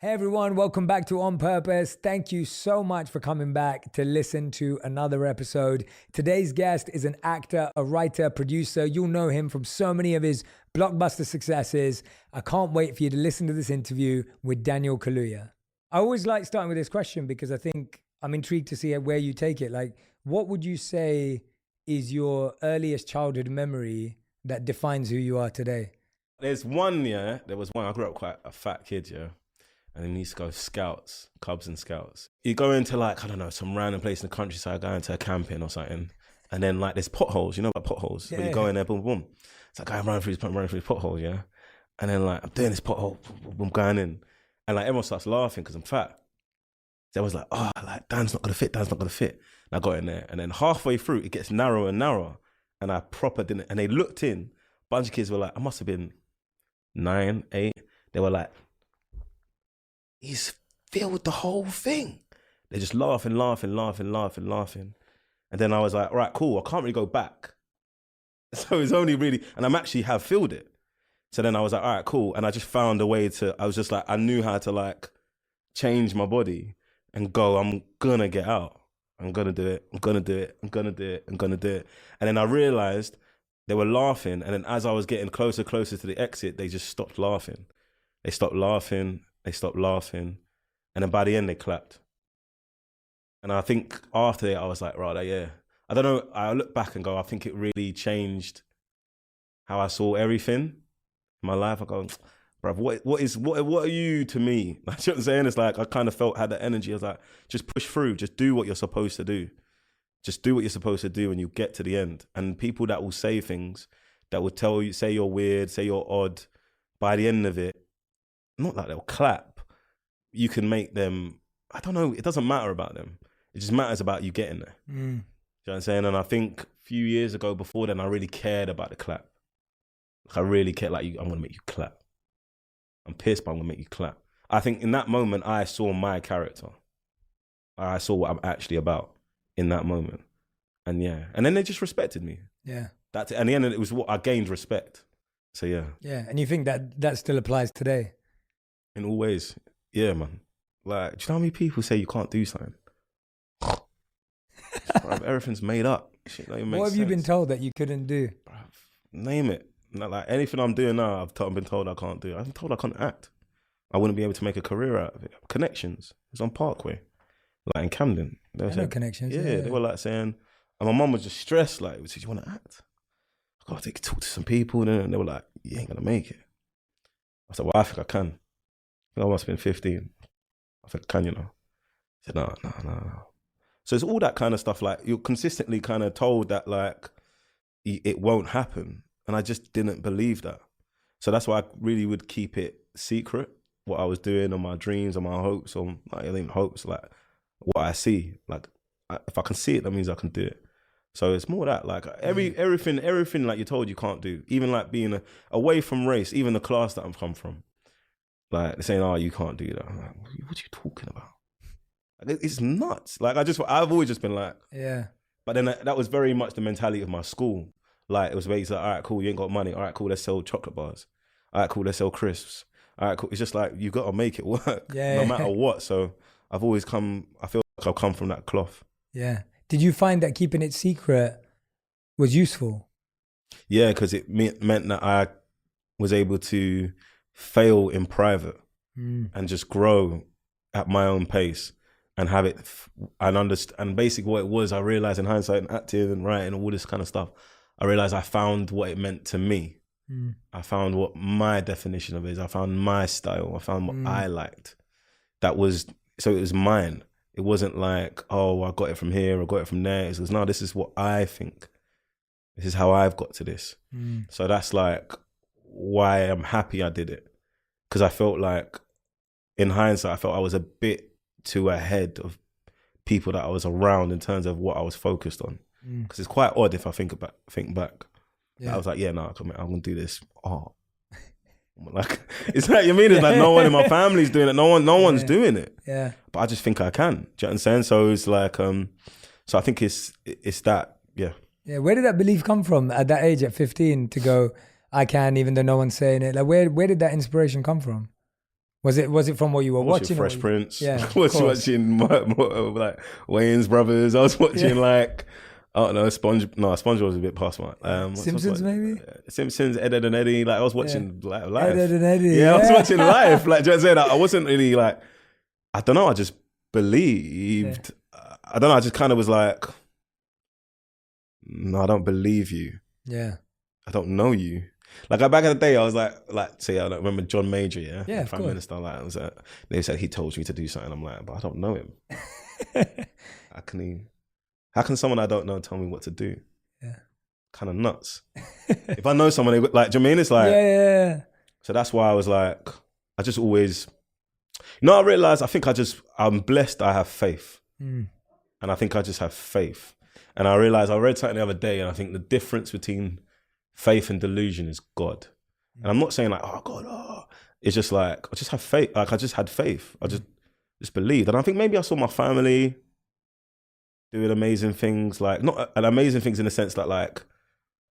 Hey everyone, welcome back to On Purpose. Thank you so much for coming back to listen to another episode. Today's guest is an actor, a writer, producer. You'll know him from so many of his blockbuster successes. I can't wait for you to listen to this interview with Daniel Kaluuya. I always like starting with this question because I think I'm intrigued to see where you take it. Like, what would you say is your earliest childhood memory that defines who you are today? There was one, I grew up quite a fat kid, yeah. And then we used to go scouts, Cubs and scouts. You go into like, I don't know, some random place in the countryside, go into a camping or something. And then like there's potholes, you know about potholes? Yeah. Where you go in there, boom, boom. It's like I'm running through these potholes, yeah? And then like, I'm doing this pothole, I'm going in. And like everyone starts laughing because I'm fat. So I was like, oh, like Dan's not gonna fit. And I got in there. And then halfway through, it gets narrower and narrower. And I proper didn't, and they looked in, a bunch of kids were like, I must have been 9, 8. They were like, he's filled the whole thing. They're just laughing. And then I was like, all right, cool. I can't really go back. So it's only really, and I'm actually have filled it. So then I was like, all right, cool. And I just found a way to, I was just like, I knew how to like change my body and go, I'm gonna get out. I'm gonna do it. And then I realized they were laughing. And then as I was getting closer to the exit, they just stopped laughing. They stopped laughing. And then by the end, they clapped. And I think after that, I was like, right, yeah. I don't know, I look back and go, I think it really changed how I saw everything in my life. I go, bruv, what are you to me? Like, you know what I'm saying? It's like, I kind of had that energy. I was like, just push through, just do what you're supposed to do. Just do what you're supposed to do and you get to the end. And people that will say things, that will tell you, say you're weird, say you're odd, by the end of it, not like they'll clap. You can make them, I don't know, it doesn't matter about them. It just matters about you getting there. You know what I'm saying? And I think a few years ago, before then, I really cared about the clap. Like, I really cared, like, I'm gonna make you clap. I'm pissed, but I'm gonna make you clap. I think in that moment, I saw my character. I saw what I'm actually about in that moment. And yeah, and then they just respected me. Yeah. That's it. And the end of it was what I gained respect. So yeah. Yeah, and you think that still applies today? In all ways. Yeah, man. Like, do you know how many people say you can't do something? Bruv, everything's made up. Shit don't even make What have you been sense. told that you couldn't do? Bruv, name it. Like anything I'm doing now, I've been told I can't do. I've been told I can't act. I wouldn't be able to make a career out of it. Connections. It's on Parkway, like in Camden. They were I know saying, connections. yeah, they were like saying, and my mum was just stressed. Like, do you want to act? I got to talk to some people, and they were like, you ain't gonna make it. I said, well, I think I can. I must have been 15. I think I can, you know. I said, no. So it's all that kind of stuff. Like, you're consistently kind of told that like it won't happen, and I just didn't believe that. So that's why I really would keep it secret, what I was doing, or my dreams, or my hopes, or like, even hopes, like what I see. Like, if I can see it, that means I can do it. So it's more that, like, everything like you're told you can't do. Even like being away from race, even the class that I've come from. Like, they're saying, oh, you can't do that. I'm like, what are you talking about? Like, it's nuts. Like, I've always just been like, Yeah. But then that was very much the mentality of my school. Like, it was basically like, all right, cool, you ain't got money. All right, cool, let's sell chocolate bars. All right, cool, let's sell crisps. All right, cool. It's just like, you got to make it work, no matter what. So I've always I feel like I've come from that cloth. Yeah. Did you find that keeping it secret was useful? Yeah, because it meant that I was able to fail in private and just grow at my own pace and have it and understand. And basically what it was, I realized in hindsight and acting and writing and all this kind of stuff, I realized I found what it meant to me. I found what my definition of it is. I found my style. I found what I liked. So it was mine. It wasn't like, oh, I got it from here, I got it from there. It was, no, this is what I think. This is how I've got to this. So that's like why I'm happy I did it. Because I felt like, in hindsight, I felt I was a bit too ahead of people that I was around in terms of what I was focused on. Because it's quite odd if I think back. Yeah. I was like, yeah, no, I'm going to do this. Oh. Like, it's like, you mean, it's like no one in my family's doing it. No one's doing it. Yeah. But I just think I can. Do you know what I'm saying? So it's like, so I think it's that, yeah. Yeah. Where did that belief come from at that age, at 15, to go, I can, even though no one's saying it? Like, where did that inspiration come from? Was it from what you were watching? Fresh Prince. Yeah, I was watching like Wayne's Brothers. I was watching like, I don't know, SpongeBob was a bit past my. Simpsons maybe? Simpsons, Ed, Ed and Eddie. Like I was watching like live. Ed, Ed and Eddie. Yeah, I was watching live. Like, do you know what I'm saying? I wasn't really like, I don't know, I just believed. I don't know, I just kind of was like, no, I don't believe you. Yeah. I don't know you. Like back in the day, I was like, say, I don't remember John Major, yeah, Prime Minister. Like, I was they said he told me to do something. I'm like, but I don't know him. How can someone I don't know tell me what to do? Yeah, kind of nuts. If I know someone, like, do you know what I mean? It's like, yeah. So that's why I was like, I just always, I realized, I'm blessed. I have faith, and I think I just have faith. And I realized I read something the other day, and I think the difference between faith and delusion is God. And I'm not saying like, oh God, it's just like, I just have faith. Like I just had faith. I just believed. And I think maybe I saw my family doing amazing things, like not amazing things in the sense that like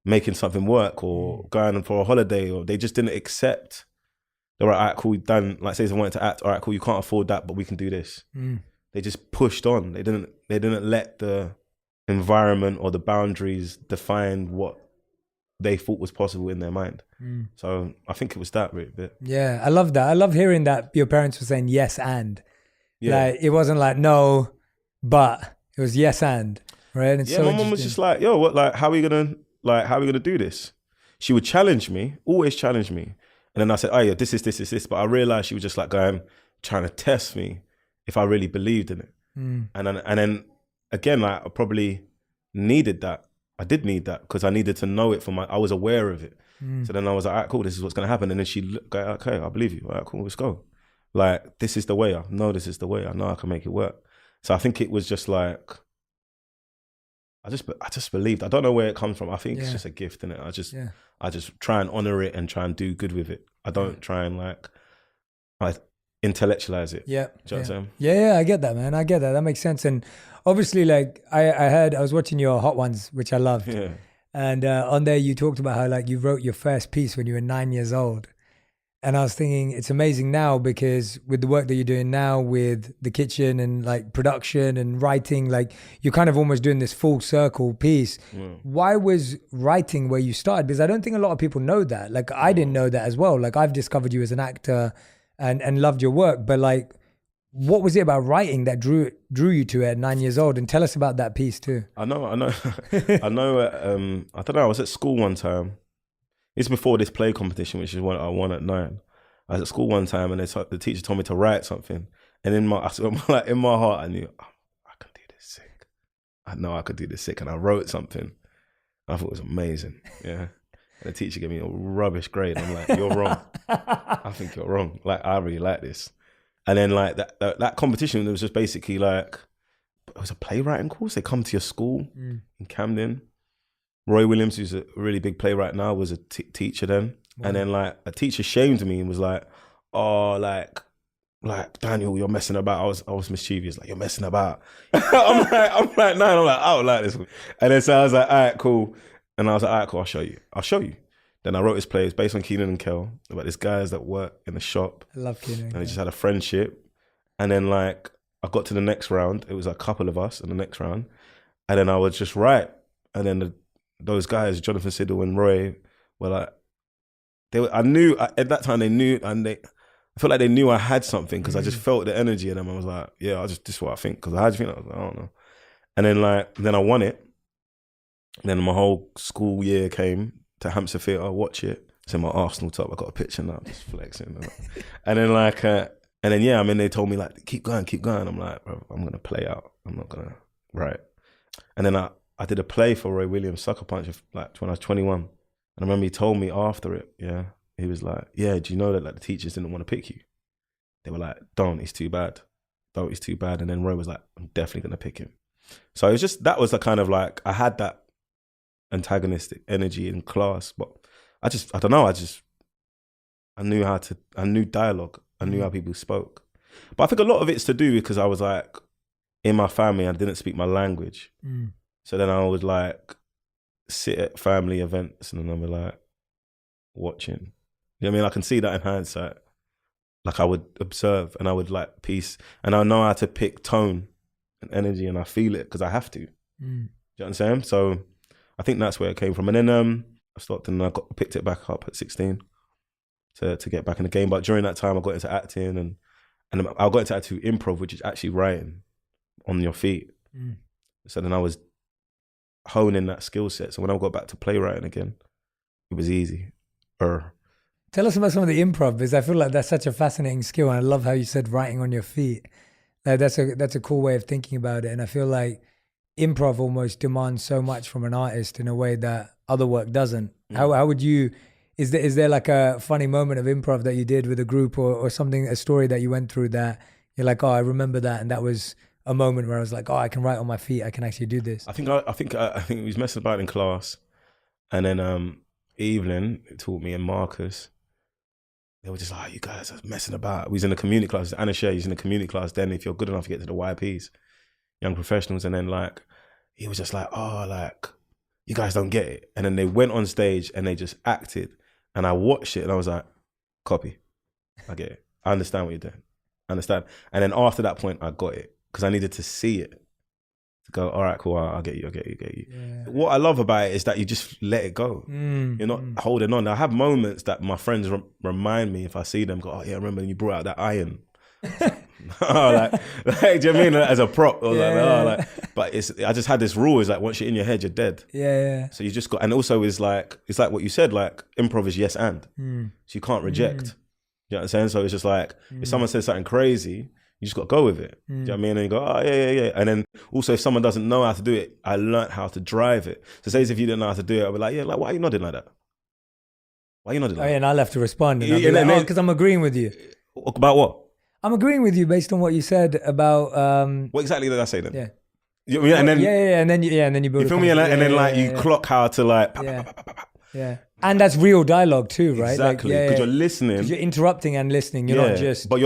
making something work or going for a holiday, or they just didn't accept. They were like, all right, cool, we've done, like say they wanted to act, all right, cool, you can't afford that, but we can do this. They just pushed on. They didn't let the environment or the boundaries define what they thought was possible in their mind. So I think it was that really bit. Yeah, I love that. I love hearing that your parents were saying yes and. Like it wasn't like no, but it was yes and, right? And yeah, my mom was just like, yo, what, like, how are we gonna do this? She would challenge me, always challenge me. And then I said, oh yeah, this is this. But I realized she was just like trying to test me if I really believed in it. And then again, like I probably needed that. I did need that because I needed to know it I was aware of it. So then I was like, all right, cool, this is what's going to happen. And then she looked, okay, I believe you. All right, cool, let's go. Like, this is the way. I know this is the way. I know I can make it work. So I think it was just like, I just believed. I don't know where it comes from. I think it's just a gift, innit? I just try and honor it and try and do good with it. I don't try and like intellectualize it. Yeah. Do you know what I'm saying? Yeah, I get that, man. I get that. That makes sense. And obviously, like I was watching your Hot Ones, which I loved. Yeah. And on there, you talked about how like you wrote your first piece when you were 9 years old. And I was thinking it's amazing now because with the work that you're doing now with the kitchen and like production and writing, like you're kind of almost doing this full circle piece. Why was writing where you started? Because I don't think a lot of people know that. Like I didn't know that as well. Like I've discovered you as an actor and loved your work, but like what was it about writing that drew you to it at 9 years old? And tell us about that piece too. I know. I don't know. I was at school one time. It's before this play competition, which is what I won at 9. I was at school one time, and the teacher told me to write something. And in my heart, I knew I can do this sick. I know I could do this sick, and I wrote something. I thought it was amazing. Yeah. And the teacher gave me a rubbish grade. I'm like, you're wrong. I think you're wrong. Like, I really like this. And then like that competition, it was just basically like, it was a playwriting course. They come to your school in Camden. Roy Williams, who's a really big playwright now, was a teacher then. Wow. And then like a teacher shamed me and was like, oh, like Daniel, you're messing about. I was mischievous, like, you're messing about. I'm like, no, I'm like, I don't like this. And then so I was like, all right, cool. And I was like, all right, cool, I'll show you. Then I wrote this play. It's based on Keenan and Kel, about these guys that work in the shop. I love Keenan. And they just had a friendship. And then like, I got to the next round. It was a couple of us in the next round. And then I would just write. And then those guys, Jonathan Siddle and Roy, were like, I knew at that time they knew, and I felt like they knew I had something because I just felt the energy in them. I was like, yeah, this is what I think. Because how do you think? I was like, I don't know. And then I won it. And then my whole school year came to Hampstead Theatre, watch it. It's in my Arsenal top. I got a picture now, just flexing. And then they told me like, keep going. I'm like, bro, I'm gonna play out. I'm not gonna write. And then I did a play for Roy Williams, Sucker Punch, like when I was 21. And I remember he told me after it, he was like, yeah, do you know that like the teachers didn't want to pick you? They were like, don't, he's too bad. And then Roy was like, I'm definitely gonna pick him. So it was just, that was the kind of like, I had that antagonistic energy in class, but I don't know, I knew dialogue. I knew how people spoke. But I think a lot of it's to do because I was like, in my family, I didn't speak my language. So then I would like sit at family events and then I'd be like watching. You know what I mean? I can see that in hindsight. Like I would observe and I would like piece, and I know how to pick tone and energy, and I feel it because I have to. Do you know what I'm saying? So I think that's where it came from. And then I stopped and I picked it back up at 16 to get back in the game. But during that time, I got into acting and I got into acting improv, which is actually writing on your feet. So then I was honing that skill set. So when I got back to playwriting again, it was easy. Tell us about some of the improv, because I feel like that's such a fascinating skill, and I love how you said writing on your feet. Like that's a cool way of thinking about it, and I feel like improv almost demands so much from an artist in a way that other work doesn't. How would you? Is there like a funny moment of improv that you did with a group, or something, a story that you went through that you're like, oh, I remember that, and that was a moment where I was like, oh, I can write on my feet, I can actually do this. I think we was messing about in class, and then Evelyn taught me and Marcus. They were just like, you guys are messing about. We was in the community class. Anna Shea, he's in the community class. Then if you're good enough, you get to the YPs, young professionals, and then like he was just like, oh, like you guys don't get it. And then they went on stage and they just acted, and I watched it and I was like, copy, I get it. I understand what you're doing. I understand. And then after that point, I got it because I needed to see it to go, all right, cool, I get you. Yeah. What I love about it is that you just let it go. You're not holding on. I have moments that my friends remind me, if I see them, go, oh yeah, I remember you brought out that iron. like, do you know what I mean? As a prop. But I just had this rule, is like once you're in your head, you're dead. Yeah. So you just got, and also it's like what you said, like improv is yes and. So you can't reject. You know what I'm saying? So it's just like, if someone says something crazy, you just got to go with it. Do you know what I mean? And you go, oh, yeah. And then also, if someone doesn't know how to do it, I learned how to drive it. So say if you didn't know how to do it, I'd be like, yeah, like, why are you nodding like that? Why are you nodding like that? And I'll have to respond. And I'll be like, because I'm agreeing with you. About what? I'm agreeing with you based on what you said about... what exactly did I say then? Yeah. You know what I mean? And then you build. You feel me? And then you clock how to like... Yeah. And that's real dialogue too, right? Exactly, because you're listening. Because you're interrupting and listening. You're not just... But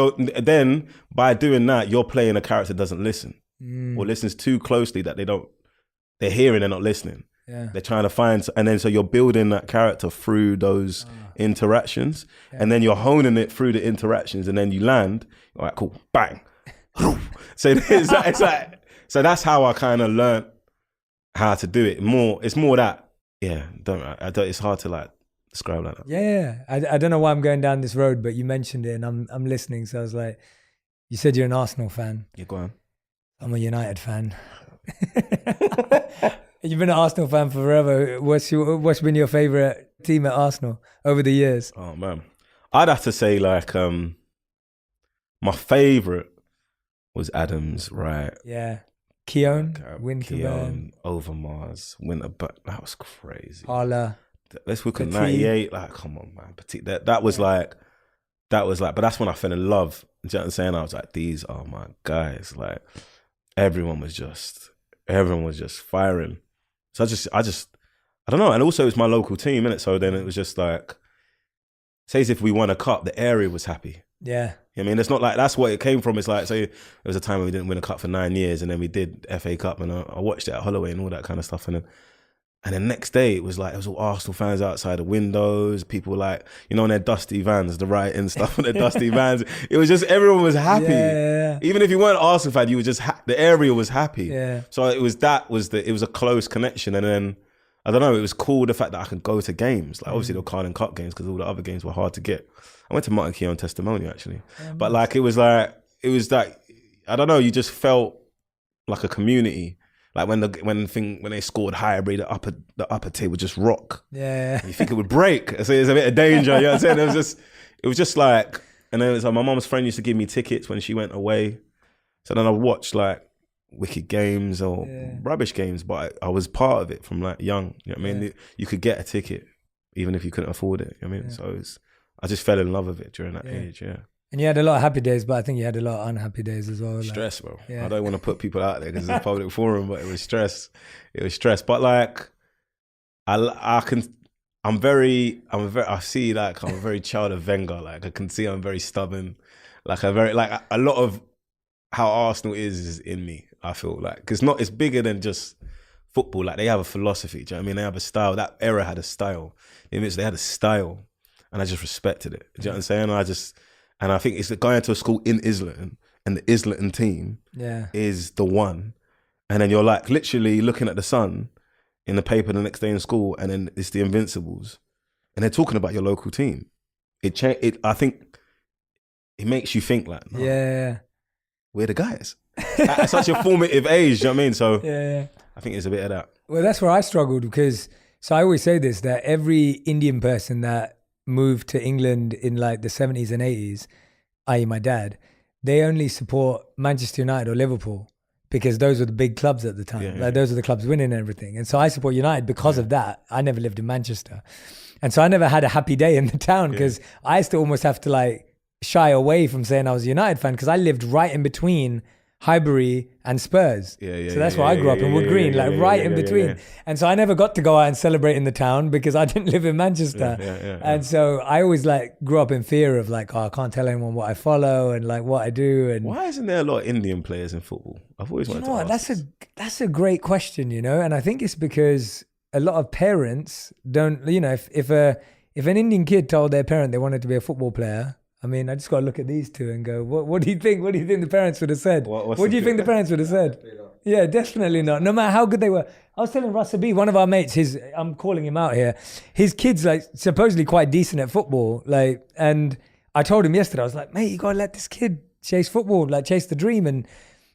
then by doing that, you're playing a character that doesn't listen or listens too closely, that they're hearing, they're not listening. Yeah. They're trying to find... And then so you're building that character through those interactions, and then you're honing it through the interactions, and then you land, all right, cool, bang. So it's like... So that's how I kind of learned how to do it. It's more that... Yeah, it's hard to like describe like that. Yeah. I don't know why I'm going down this road, but you mentioned it and I'm listening. So I was like, you said you're an Arsenal fan. Yeah, go on. I'm a United fan. You've been an Arsenal fan for forever. What's been your favourite team at Arsenal over the years? Oh man, I'd have to say like my favourite was Adams, right? Yeah. Keown, Winterburn, Overmars, Winterburn. That was crazy. Hala. Let's look at 98. Like, come on, man. That was like, but that's when I fell in love. You know what I'm saying? I was like, these are my guys. Like, everyone was just firing. So I don't know. And also it's my local team, innit? So then it was just like, say as if we won a cup, the area was happy. Yeah. I mean, it's not like that's what it came from. It's like, say there was a time when we didn't win a cup for 9 years, and then we did FA Cup, and I watched it at Holloway and all that kind of stuff. And the next day, it was all Arsenal fans outside the windows. People like, in their dusty vans, the writing stuff on their dusty vans. It was just, everyone was happy. Yeah. Even if you weren't an Arsenal fan, you were just, the area was happy. Yeah. So it was a close connection. And then, I don't know, it was cool the fact that I could go to games. Like obviously the Carling Cup games, because all the other games were hard to get. I went to Martin Keown testimonial actually. But like, it was like, I don't know, you just felt like a community. Like when they scored Highbury, the upper tier would just rock. Yeah. And you think it would break. So there's a bit of danger, you know what I'm saying? It was just like, and then it was like my mom's friend used to give me tickets when she went away. So then I watched like wicked games or rubbish games, but I was part of it from like young. You know what I mean? You could get a ticket even if you couldn't afford it. You know what I mean? So I just fell in love with it during that age, And you had a lot of happy days, but I think you had a lot of unhappy days as well. Stress, bro. Yeah. I don't want to put people out there because it's a public forum, but it was stress. But like, I see like I'm a very child of Wenger. Like I can see I'm very stubborn. Like a lot of how Arsenal is in me. I feel like, cause it's bigger than just football. Like they have a philosophy. Do you know what I mean? They have a style. That era had a style. They had a style. And I just respected it. Do you know what I'm saying? And I think it's going to a school in Islington, and the Islington team is the one. And then you're like literally looking at the Sun in the paper the next day in school, and then it's the Invincibles. And they're talking about your local team. I think it makes you think like, no, we're the guys. At such a formative age, you know what I mean? So I think it's a bit of that. Well, that's where I struggled because, so I always say this, that every Indian person that moved to England in like the 70s and 80s, i.e. my dad, they only support Manchester United or Liverpool because those were the big clubs at the time. Those are the clubs winning and everything. And so I support United because of that. I never lived in Manchester. And so I never had a happy day in the town because I used to almost have to like shy away from saying I was a United fan because I lived right in between Highbury and Spurs. So that's where I grew up in Wood Green, right in between. And so I never got to go out and celebrate in the town because I didn't live in Manchester. And so I always like grew up in fear of like, I can't tell anyone what I follow and like what I do. And why isn't there a lot of Indian players in football? I've always wanted to ask. That's a great question, and I think it's because a lot of parents don't, if an Indian kid told their parent they wanted to be a football player, I mean, I just got to look at these two and go, what do you think? What do you think the parents would have said? What do you think the parents would have said? Yeah, definitely not. No matter how good they were. I was telling Russell B, one of our mates, I'm calling him out here. His kid's like supposedly quite decent at football. And I told him yesterday, I was like, mate, you got to let this kid chase football, like chase the dream. And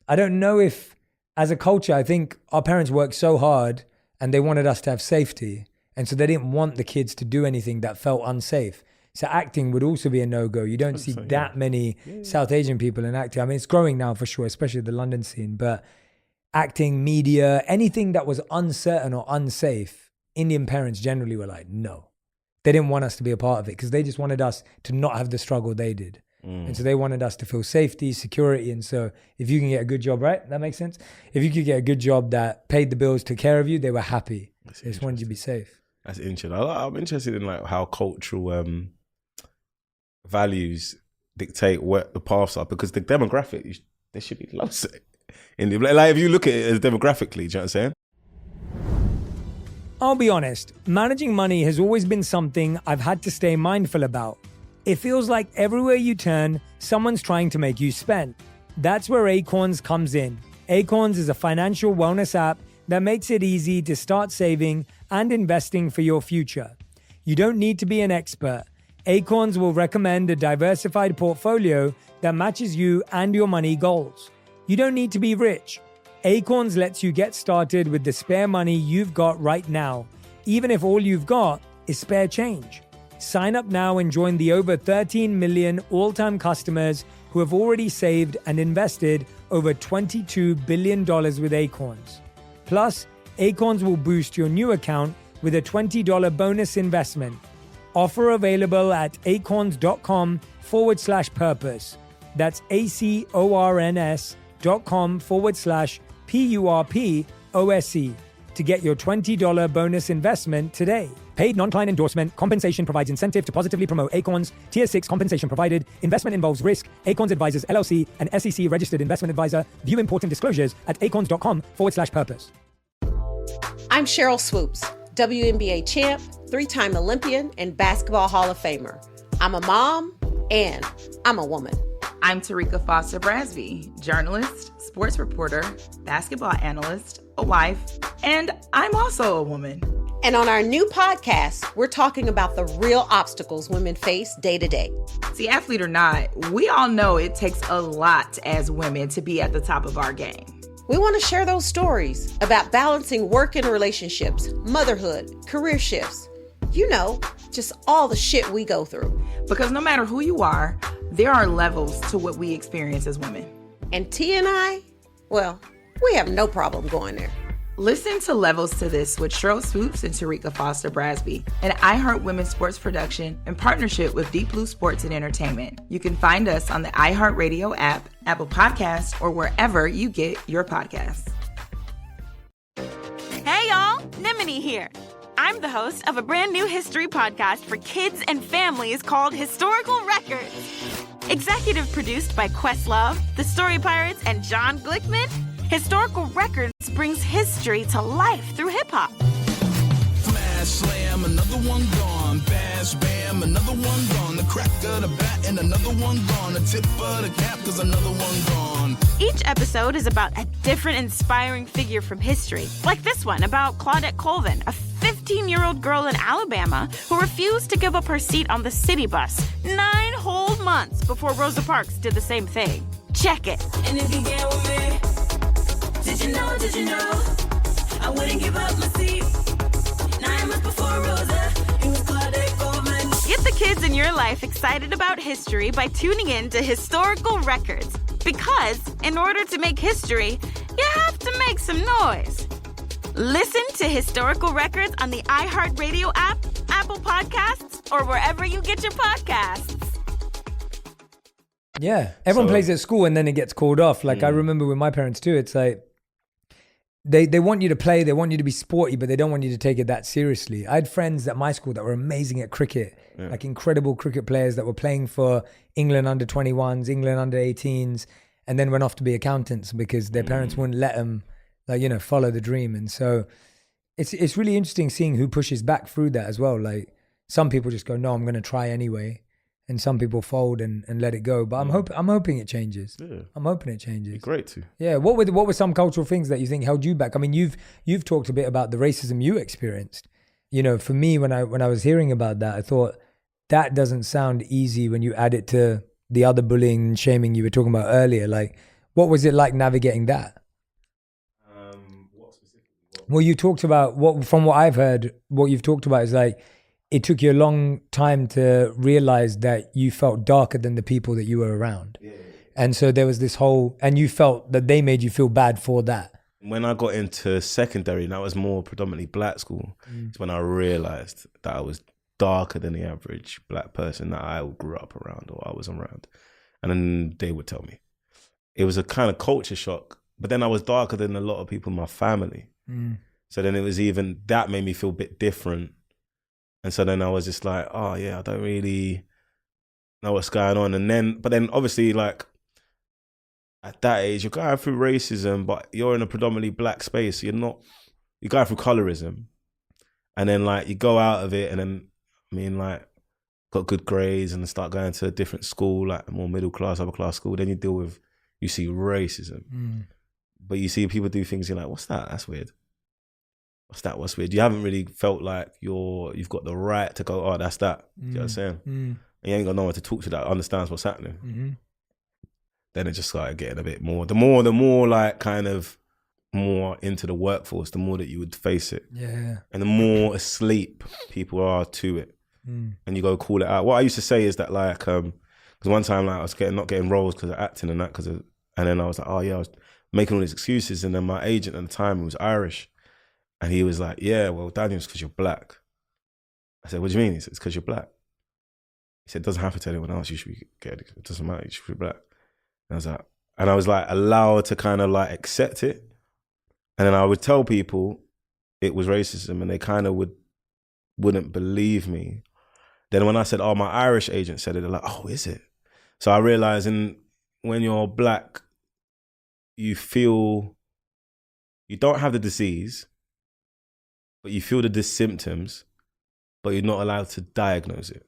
I don't know if, as a culture, I think our parents worked so hard and they wanted us to have safety. And so they didn't want the kids to do anything that felt unsafe. So acting would also be a no-go. You don't see that many South Asian people in acting. I mean, it's growing now for sure, especially the London scene. But acting, media, anything that was uncertain or unsafe, Indian parents generally were like, no. They didn't want us to be a part of it because they just wanted us to not have the struggle they did. And so they wanted us to feel safety, security. And so if you can get a good job, right? That makes sense? If you could get a good job that paid the bills, took care of you, they were happy. They just wanted you to be safe. That's interesting. I'm interested in like how cultural values dictate what the paths are, because the demographic, there should be lots of it. Like if you look at it as demographically, do you know what I'm saying? I'll be honest, managing money has always been something I've had to stay mindful about. It feels like everywhere you turn, someone's trying to make you spend. That's where Acorns comes in. Acorns is a financial wellness app that makes it easy to start saving and investing for your future. You don't need to be an expert. Acorns will recommend a diversified portfolio that matches you and your money goals. You don't need to be rich. Acorns lets you get started with the spare money you've got right now, even if all you've got is spare change. Sign up now and join the over 13 million all-time customers who have already saved and invested over $22 billion with Acorns. Plus, Acorns will boost your new account with a $20 bonus investment. Offer available at acorns.com/purpose. That's acorns.com/PURPOSE to get your $20 bonus investment today. Paid non-client endorsement. Compensation provides incentive to positively promote Acorns. Tier 6 compensation provided. Investment involves risk. Acorns Advisors LLC, an SEC registered investment advisor. View important disclosures at acorns.com/purpose. I'm Cheryl Swoops, WNBA champ, 3-time Olympian, and Basketball Hall of Famer. I'm a mom and I'm a woman. I'm Tarika Foster Brasby, journalist, sports reporter, basketball analyst, a wife, and I'm also a woman. And on our new podcast, we're talking about the real obstacles women face day to day. See, athlete or not, we all know it takes a lot as women to be at the top of our game. We want to share those stories about balancing work and relationships, motherhood, career shifts. Just all the shit we go through. Because no matter who you are, there are levels to what we experience as women. And T and I, well, we have no problem going there. Listen to Levels to This with Cheryl Swoops and Tarika Foster Brasby, an iHeart Women's Sports production in partnership with Deep Blue Sports and Entertainment. You can find us on the iHeartRadio app, Apple Podcasts, or wherever you get your podcasts. Hey y'all, Nimini here. I'm the host of a brand new history podcast for kids and families called Historical Records. Executive produced by Questlove, The Story Pirates, and John Glickman, Historical Records brings history to life through hip-hop. Smash, slam, another one gone. Bash, bam, another one gone. The crack of the bat and another one gone. The tip of the cap, there's another one gone. Each episode is about a different inspiring figure from history, like this one about Claudette Colvin, a 15-year-old girl in Alabama who refused to give up her seat on the city bus 9 whole months before Rosa Parks did the same thing. Check it. And if you get with me, did you know, I wouldn't give up my seat. 9 months before Rosa, it was Claudette Colvin. Get the kids in your life excited about history by tuning in to Historical Records. Because in order to make history, you have to make some noise. Listen to Historical Records on the iHeartRadio app, Apple Podcasts, or wherever you get your podcasts. Yeah, everyone plays at school and then it gets called off. Like I remember with my parents too, it's like they want you to play, they want you to be sporty, but they don't want you to take it that seriously. I had friends at my school that were amazing at cricket, like incredible cricket players that were playing for England under 21s, England under 18s, and then went off to be accountants because their parents wouldn't let them, like, you know, follow the dream. And so it's really interesting seeing who pushes back through that as well. Like some people just go, no, I'm going to try anyway. And some people fold and let it go. But I'm hoping it changes. Yeah. I'm hoping it changes. It'd be great too. Yeah. What were some cultural things that you think held you back? I mean, you've talked a bit about the racism you experienced. You know, for me, when I was hearing about that, I thought that doesn't sound easy when you add it to the other bullying and shaming you were talking about earlier. Like, what was it like navigating that? What specifically? Well, you talked about from what I've heard, what you've talked about is like, it took you a long time to realize that you felt darker than the people that you were around. Yeah. And so there was this and you felt that they made you feel bad for that. When I got into secondary, and that was more predominantly black school, it's when I realized that I was darker than the average black person that I grew up around or I was around. And then they would tell me. It was a kind of culture shock, but then I was darker than a lot of people in my family. So then it was that made me feel a bit different. And so then I was just like, oh yeah, I don't really know what's going on. But then obviously like at that age, you're going through racism, but you're in a predominantly black space. So you're going through colorism. And then like you go out of it and then, I mean like got good grades and start going to a different school, like a more middle class, upper class school. Then you see racism. But you see people do things, you're like, what's that? That's weird. What's weird? You haven't really felt like you've got the right to go, oh, that's that. You know what I'm saying? And you ain't got no one to talk to that understands what's happening. Then it just started getting a bit more. The more like kind of more into the workforce, the more that you would face it. Yeah. And the more asleep people are to it. And you go call it out. What I used to say is that like, because one time like I was not getting roles because of acting and that, and then I was like, oh yeah, I was making all these excuses. And then my agent at the time, who was Irish, and he was like, yeah, well, Daniel, it's because you're black. I said, what do you mean? He said, it's because you're black. He said, it doesn't happen to anyone else. You should be good. It doesn't matter. You should be black. And I was like allowed to kind of like accept it. And then I would tell people it was racism and they kind of wouldn't believe me. Then when I said, oh, my Irish agent said it, they're like, oh, is it? So I realized when you're black, you feel, you don't have the disease, but you feel the symptoms, but you're not allowed to diagnose it.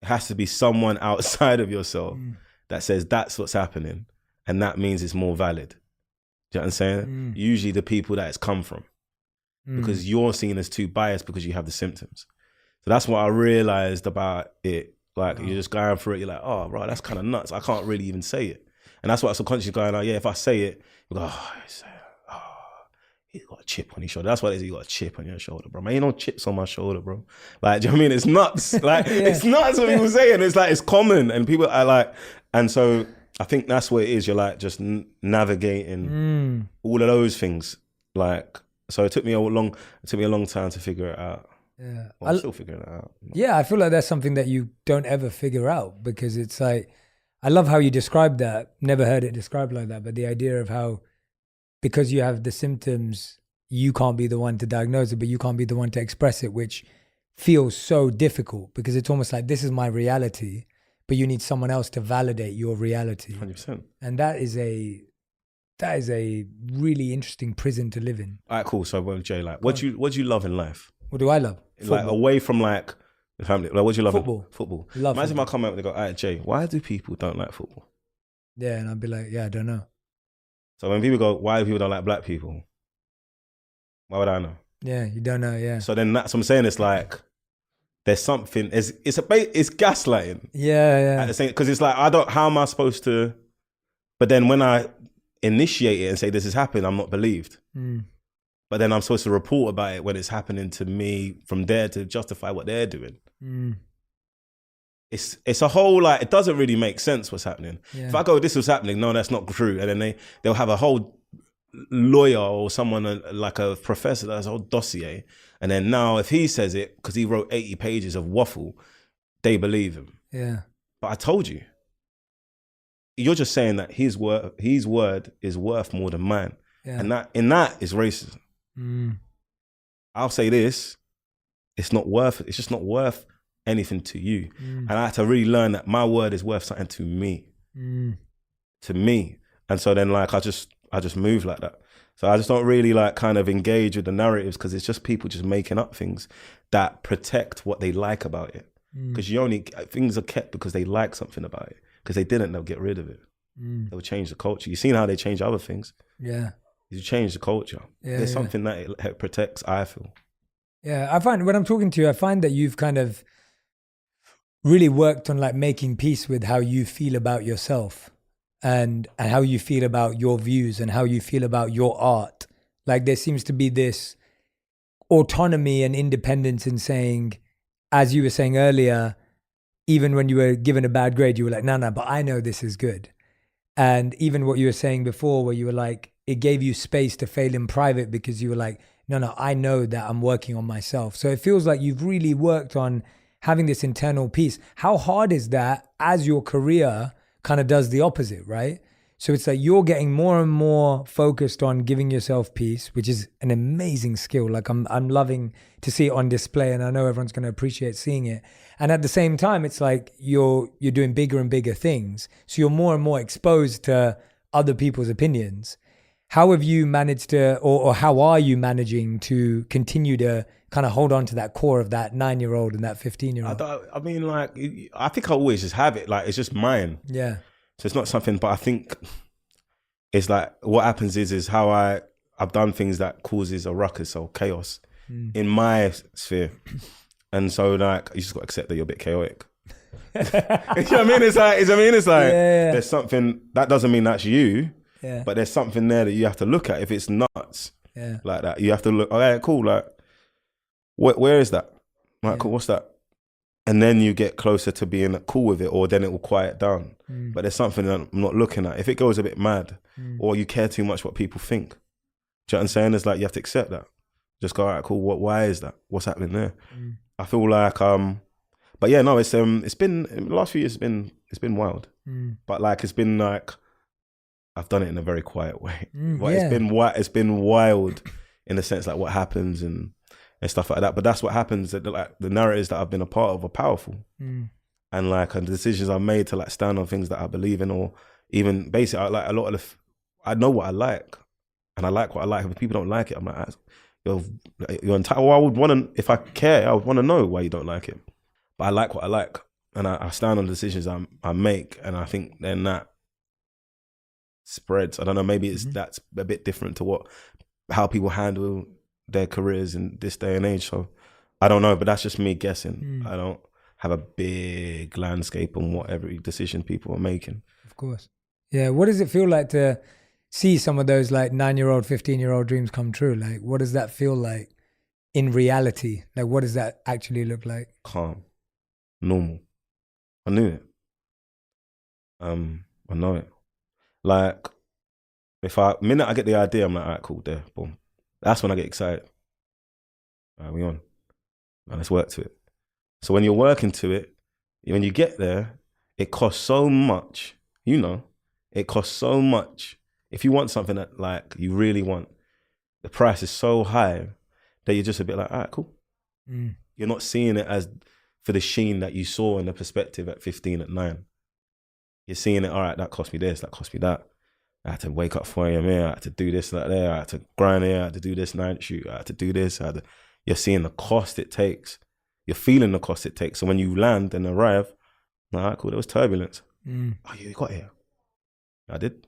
It has to be someone outside of yourself that says that's what's happening, and that means it's more valid. Do you know what I'm saying? Usually the people that it's come from, because you're seen as too biased because you have the symptoms. So that's what I realized about it. Like you're just going through it, you're like, oh, right, that's kind of nuts. I can't really even say it. And that's what I subconsciously going, oh, yeah, if I say it, you go, oh, he's got a chip on his shoulder. That's what it is. You got a chip on your shoulder, bro. Man, ain't no chips on my shoulder, bro. Like, do you know what I mean? It's nuts. Like, it's nuts what people say, and it's like, it's common, and people are like, and so I think that's what it is. You're like just navigating all of those things. Like, so it took me a long time to figure it out. Yeah, well, I'm still figuring it out. Yeah, I feel like that's something that you don't ever figure out, because it's like, I love how you described that. Never heard it described like that, but the idea of how, because you have the symptoms, you can't be the one to diagnose it, but you can't be the one to express it, which feels so difficult, because it's almost like, this is my reality, but you need someone else to validate your reality. 100%. And that is a really interesting prison to live in. All right, cool. So, Jay, like, what do you love in life? What do I love? Like away from like the family. Like what do you love? Football. Imagine if I come out and they go, all right, Jay, why do people don't like football? Yeah, and I'd be like, yeah, I don't know. So when people go, why do people don't like black people? Why would I know? Yeah, you don't know, yeah. So then that's what I'm saying. It's like, there's something, it's gaslighting. Yeah. At the same, because it's like, how am I supposed to, but then when I initiate it and say this has happened, I'm not believed. But then I'm supposed to report about it when it's happening to me from there to justify what they're doing. It's a whole, like, it doesn't really make sense what's happening. Yeah. If I go, this was happening, no, that's not true. And then they'll have a whole lawyer or someone like a professor that has a whole dossier. And then now if he says it, because he wrote 80 pages of waffle, they believe him. Yeah. But I told you. You're just saying that his word is worth more than mine. Yeah. And that is racism. I'll say this, it's just not worth anything to you. And I had to really learn that my word is worth something to me. To me. And so then like I just move like that. So I just don't really like kind of engage with the narratives because it's just people just making up things that protect what they like about it. Because things are kept because they like something about it. Because they didn't, they'll get rid of it. They'll change the culture. You've seen how they change other things. Yeah. You change the culture. Yeah, There's something that it protects, I feel. Yeah, I find when I'm talking to you, I find that you've kind of really worked on like making peace with how you feel about yourself and how you feel about your views and how you feel about your art. Like there seems to be this autonomy and independence in saying, as you were saying earlier, even when you were given a bad grade, you were like, no, but I know this is good. And even what you were saying before, where you were like, it gave you space to fail in private because you were like, no, I know that I'm working on myself. So it feels like you've really worked on having this internal peace. How hard is that as your career kind of does the opposite, right? So it's like you're getting more and more focused on giving yourself peace, which is an amazing skill. Like I'm loving to see it on display, and I know everyone's going to appreciate seeing it. And at the same time, it's like you're doing bigger and bigger things. So you're more and more exposed to other people's opinions. How have you managed to, or how are you managing to continue to kind of hold on to that core of that 9-year-old and that 15-year-old? I mean, like, I think I always just have it. Like, it's just mine. Yeah. So it's not something, but I think it's like, what happens is how I've done things that causes a ruckus or chaos in my sphere. And so like, you just got to accept that you're a bit chaotic. You know what I mean? It's like, Yeah. There's something, that doesn't mean that's you. Yeah. But there's something there that you have to look at. If it's nuts like that, you have to look, okay, cool, like, where is that? Like, cool, what's that? And then you get closer to being cool with it, or then it will quiet down. But there's something that I'm not looking at. If it goes a bit mad, or you care too much what people think, do you know what I'm saying? It's like, you have to accept that. Just go, all right, cool, why is that? What's happening there? I feel like, but yeah, no, it's been, in the last few years, it's been wild. But like, it's been like, I've done it in a very quiet way. But it's been wild in the sense like what happens and stuff like that. But that's what happens. That like the narratives that I've been a part of are powerful, and like and the decisions I've made to like stand on things that I believe in, or even basically I like a lot of I know what I like, and I like what I like. If people don't like it, I'm like, you're entitled. Well, I would want to, if I care, I would want to know why you don't like it. But I like what I like, and I stand on the decisions I make, and I think then that spreads. I don't know, maybe that's a bit different to how people handle their careers in this day and age. So I don't know, but that's just me guessing. I don't have a big landscape on what every decision people are making. Of course. Yeah. What does it feel like to see some of those like 9-year-old, 15-year-old dreams come true? Like, what does that feel like in reality? Like, what does that actually look like? Calm, normal. I knew it. I know it. Like, minute I get the idea, I'm like, all right, cool, there, boom. That's when I get excited. All right, we on. Now let's work to it. So when you're working to it, when you get there, it costs so much, it costs so much. If you want something that like you really want, the price is so high that you're just a bit like, all right, cool. You're not seeing it as for the sheen that you saw in the perspective at 15, at 9. You're seeing it, all right, that cost me this, that cost me that. I had to wake up 4 a.m. here, I had to do this, that there, I had to grind here, I had to do this night shoot, I had to do this, you're seeing the cost it takes. You're feeling the cost it takes. So when you land and arrive, all right, cool, there was turbulence. Oh, you got here. I did.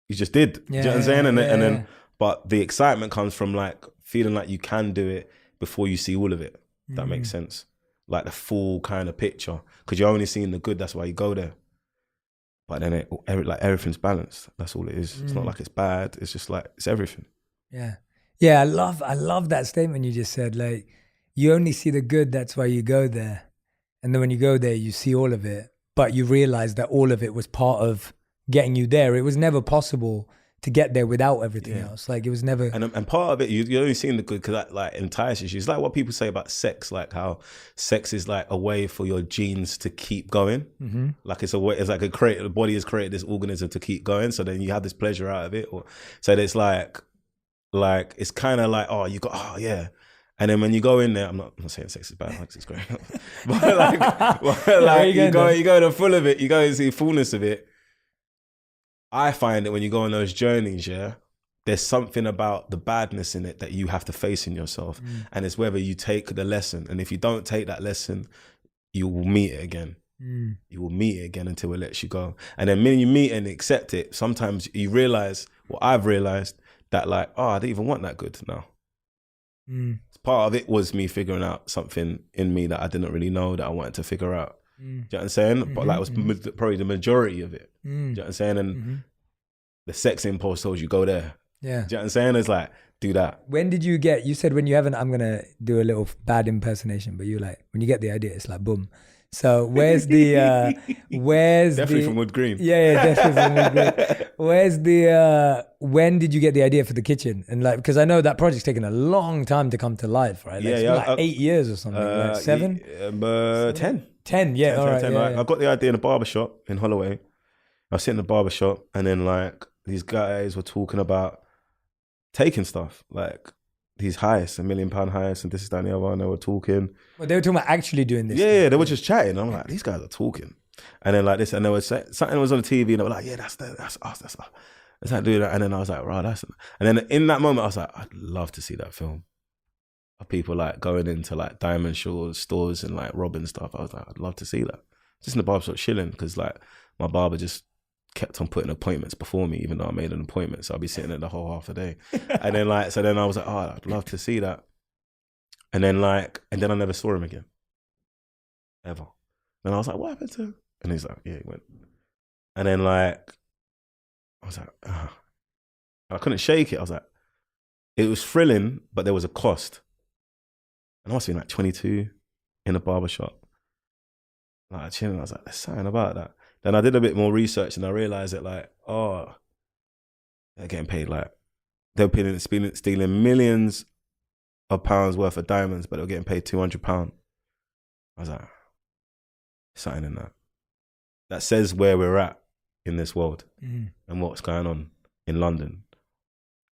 You just did. Do you know what I'm saying? And then, but the excitement comes from like feeling like you can do it before you see all of it. If that makes sense. Like the full kind of picture. Because you're only seeing the good, that's why you go there. But then everything's balanced. That's all it is. It's not like it's bad. It's just like, it's everything. Yeah. Yeah, I love that statement you just said. Like, you only see the good, that's why you go there. And then when you go there, you see all of it. But you realize that all of it was part of getting you there. It was never possible to get there without everything else. Like, it was never... And part of it, you're only seeing the good because that like entices you. It's like what people say about sex, like how sex is like a way for your genes to keep going. Like it's a way, it's like the body has created this organism to keep going. So then you have this pleasure out of it. So it's like it's kind of like, oh, you got, oh yeah. And then when you go in there, I'm not saying sex is bad, like it's great. but like you go to full of it, you go and see the fullness of it. I find that when you go on those journeys, there's something about the badness in it that you have to face in yourself. And it's whether you take the lesson. And if you don't take that lesson, you will meet it again. You will meet it again until it lets you go. And then when you meet and accept it, sometimes you realize, well, I've realized that like, oh, I didn't even want that good now. Part of it was me figuring out something in me that I didn't really know that I wanted to figure out. Do you know what I'm saying? But like it was probably the majority of it. Do you know what I'm saying? And the sex impulse told you go there. Yeah. Do you know what I'm saying? It's like, do that. When did you said when you haven't, I'm going to do a little bad impersonation, but you like, when you get the idea, it's like, boom. So where's the, definitely from Wood Green. Yeah, definitely from Wood Green. Where's the, when did you get the idea for the kitchen? And like, because I know that project's taken a long time to come to life, right? Like, it's been like 8 years or something, like 7? 10. 10, yeah, 10, all right. 10, Yeah, like, I got the idea in a barbershop in Holloway. I was sitting in the barbershop and then like these guys were talking about taking stuff, like these heists, £1 million heists and this, that, and the other, and they were talking. Well, they were talking about actually doing this. Yeah, they were just chatting. I'm like, these guys are talking. And then like this, and they were saying, something was on the TV and they were like, yeah, that's us. Let's not do that. And then I was like, right, that's... And then in that moment, I was like, I'd love to see that film. Of people like going into like diamond stores and like robbing stuff. I was like, I'd love to see that. Just in the barbershop chilling because like my barber just kept on putting appointments before me, even though I made an appointment. So I'd be sitting there the whole half a day. And then like, so then I was like, oh, I'd love to see that. And then I never saw him again. Ever. And I was like, what happened to him? And he's like, yeah, he went. And then like, I was like, oh. I couldn't shake it. I was like, it was thrilling, but there was a cost. And I must have been like 22 in a barbershop. Like chilling, I was like, there's something about that. Then I did a bit more research and I realized that like, oh, they're getting paid like, they were stealing millions of pounds worth of diamonds, but they were getting paid £200. I was like, something in that. That says where we're at in this world and what's going on in London,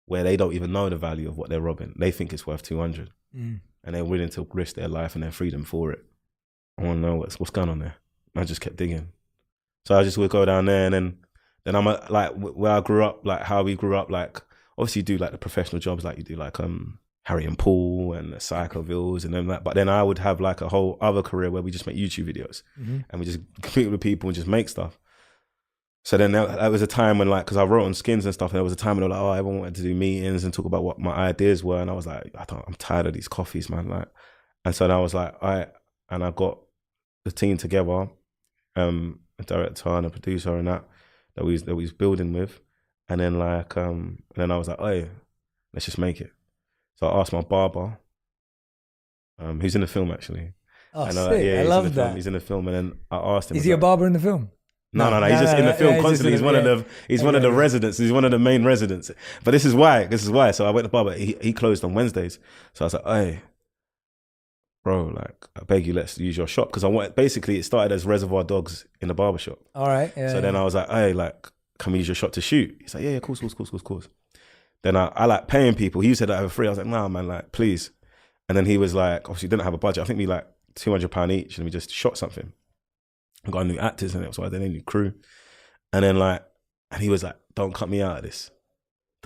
where they don't even know the value of what they're robbing. They think it's worth 200 and they're willing to risk their life and their freedom for it. I want to know what's going on there. And I just kept digging. So I just would go down there and then I'm like, where I grew up, like how we grew up, like obviously you do like the professional jobs, like you do like Harry and Paul and the Psychovilles and then that. But then I would have like a whole other career where we just make YouTube videos and we just compete with people and just make stuff. So then that was a time when like, because I wrote on Skins and stuff, and there was a time when they were like, oh, everyone wanted to do meetings and talk about what my ideas were. And I was like, I'm tired of these coffees, man. Like, and so then I was like, all right. And I got the team together, a director and a producer and that we was building with. And then like, and then I was like, hey, let's just make it. So I asked my barber, who's in the film actually. Oh, sick. I love that. He's in the film, and then I asked him. Is he a barber in the film? No, he's just in the film constantly. He's one of the residents. He's one of the main residents. But this is why. So I went to barber. He closed on Wednesdays. So I was like, hey, bro, like, I beg you, let's use your shop. Because basically it started as Reservoir Dogs in the barbershop. All right. Yeah, so then I was like, hey, like, can we use your shop to shoot? He's like, yeah, cool. Then I like paying people. He said that over free. I was like, nah, man, like, please. And then he was like, obviously didn't have a budget. I think we like £200 each and we just shot something. I got new actors and it was like, then a new crew. And then like, and he was like, don't cut me out of this.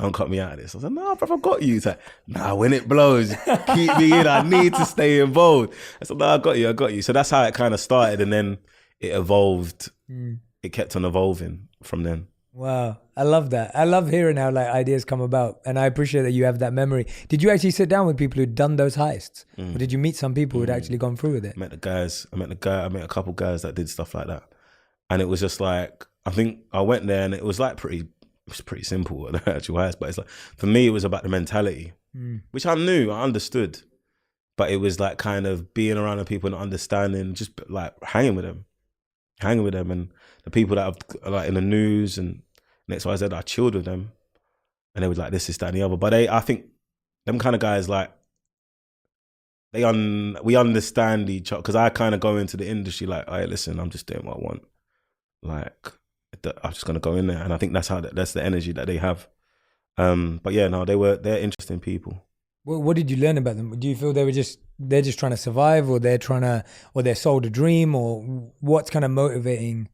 don't cut me out of this. I was like, nah, bro, I got you. He's like, nah, when it blows, keep me in. I need to stay involved. I said, nah, I got you. So that's how it kind of started. And then it evolved. It kept on evolving from then. Wow. I love that. I love hearing how like ideas come about. And I appreciate that you have that memory. Did you actually sit down with people who'd done those heists? Or did you meet some people who'd actually gone through with it? I met a couple guys that did stuff like that. And it was just like, I think I went there and it was like pretty simple, the actual heist. But it's like, for me, it was about the mentality, which I knew, I understood. But it was like kind of being around the people and understanding, just like hanging with them. And the people that are like in the news and XYZ, I chilled with them, and they was like this, that, and the other. But I think them kind of guys, like we understand each other, because I kind of go into the industry like, hey, listen, I'm just doing what I want. Like I'm just gonna go in there, and I think that's the energy that they have. But yeah, no, they're interesting people. What did you learn about them? Do you feel they're just trying to survive, or they're sold a dream, or what's kind of motivating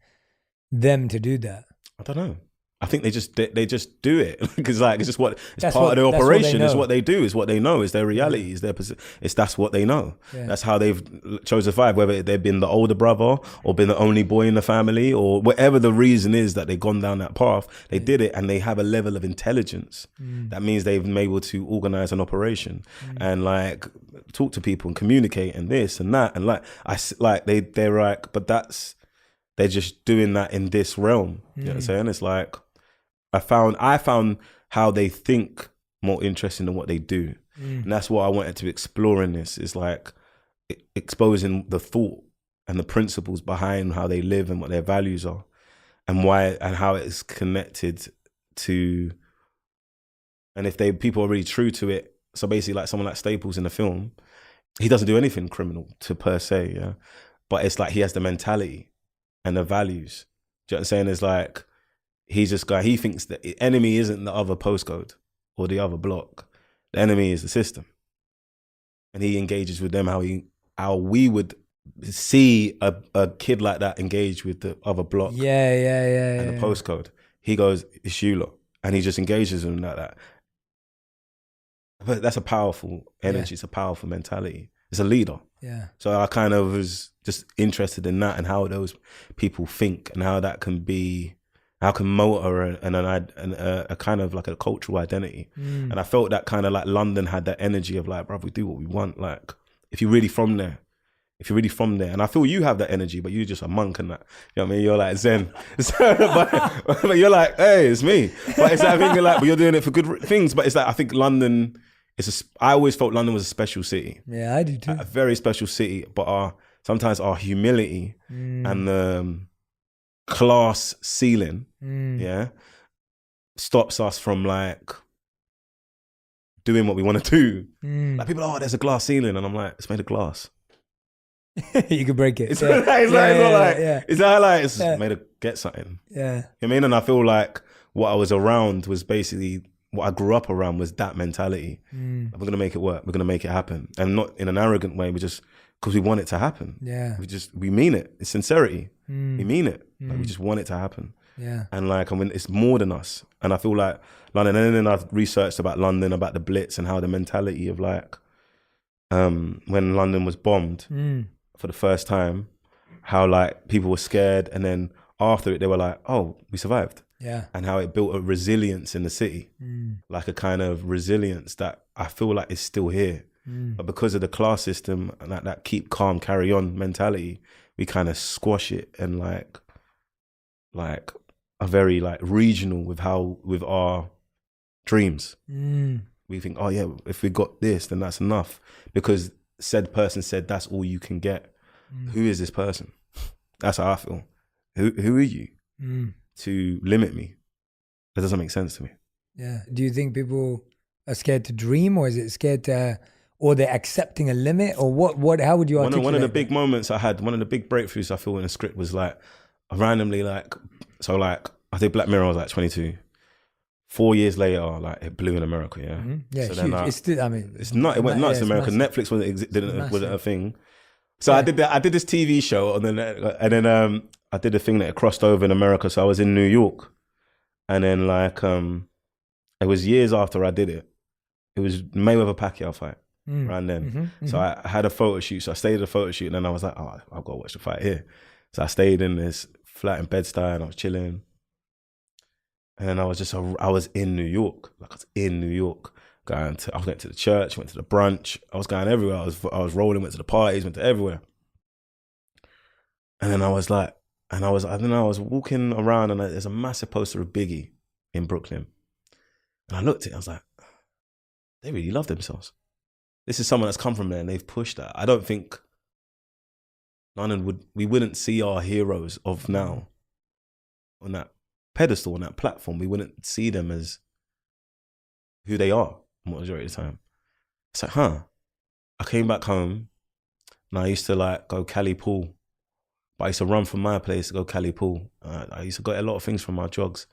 them to do that? I don't know. I think they just do it because like it's part of the operation. It's what they do. It's what they know. It's their reality. That's what they know. Yeah. That's how they've chose to survive. Whether they've been the older brother or been the only boy in the family, or whatever the reason is that they've gone down that path, they did it, and they have a level of intelligence. That means they've been able to organize an operation and like talk to people and communicate and this and that, and they're like, but they're just doing that in this realm. You know what I'm saying? It's like, I found how they think more interesting than what they do. And that's what I wanted to explore in this, is like exposing the thought and the principles behind how they live and what their values are, and why and how it's connected to, and if people are really true to it. So basically, like someone like Staples in the film, he doesn't do anything criminal per se, yeah. But it's like he has the mentality and the values. Do you know what I'm saying? It's like, he's this guy, he thinks that the enemy isn't the other postcode or the other block. The enemy is the system. And he engages with them how we would see a kid like that engage with the other block. And the postcode. He goes, it's you lot. And he just engages with them like that. But that's a powerful energy. It's a powerful mentality. It's a leader. Yeah. So I kind of was just interested in that, and how those people think, and how that can motor a kind of like a cultural identity. And I felt that kind of like London had that energy of like, bruv, we do what we want. Like, if you're really from there, and I feel you have that energy, but you're just a monk and that. You know what I mean? You're like Zen. but you're like, hey, it's me. But it's that thing, like, but you're doing it for good things. But it's like, I think London, I always felt London was a special city. Yeah, I do too. A very special city, but sometimes our humility and the class ceiling, stops us from like doing what we want to do. Like people, there's a glass ceiling, and I'm like, it's made of glass. You can break it. It's not like it's made of get something. Yeah. You know what I mean? And I feel like what I was around was basically what I grew up around, was that mentality. We're gonna make it work. We're gonna make it happen, and not in an arrogant way. We just, because we want it to happen. Yeah. We mean it. It's sincerity. We mean it. Like, we just want it to happen. Yeah. And like, I mean, it's more than us. And I feel like London, and then I've researched about London, about the Blitz, and how the mentality of like, when London was bombed for the first time, how like people were scared, and then after it, they were like, oh, we survived. Yeah. And how it built a resilience in the city, like a kind of resilience that I feel like is still here. But because of the class system and that keep calm, carry on mentality, we kind of squash it, and like are very like regional with our dreams. We think, oh yeah, if we got this, then that's enough, because said person said that's all you can get. Who is this person? That's how I feel. Who are you to limit me? That doesn't make sense to me. Yeah. Do you think people are scared to dream, or is it scared to, or they're accepting a limit, or what? How would you articulate one of the big moments I had, one of the big breakthroughs I feel in the script was like, I randomly like, so like I did Black Mirror, I was like 22. 4 years later, like it blew in America, yeah. Yeah, so huge. Then, It's still, I mean, it's not. It went nuts in America. Netflix wasn't a thing. So I did this TV show, and then I did a thing that crossed over in America. So I was in New York, and then like and It was years after I did it. It was Mayweather-Pacquiao fight around then. So I had a photo shoot. So I stayed at a photo shoot, and then I was like, oh, I've got to watch the fight here. So I stayed in this flat in Bed-Stuy, and I was chilling. And then I was in New York. Like, I was in New York. I went to the church, went to the brunch. I was going everywhere. I was rolling, went to the parties, went to everywhere. And then I was walking around, and there's a massive poster of Biggie in Brooklyn. And I looked at it, I was like, they really love themselves. This is someone that's come from there, and they've pushed that. I don't think we wouldn't see our heroes of now on that pedestal, on that platform. We wouldn't see them as who they are majority of the time. It's like, I came back home, and I used to like go Cali Pool. But I used to run from my place to go Cali Pool. I used to get a lot of things from my jogs.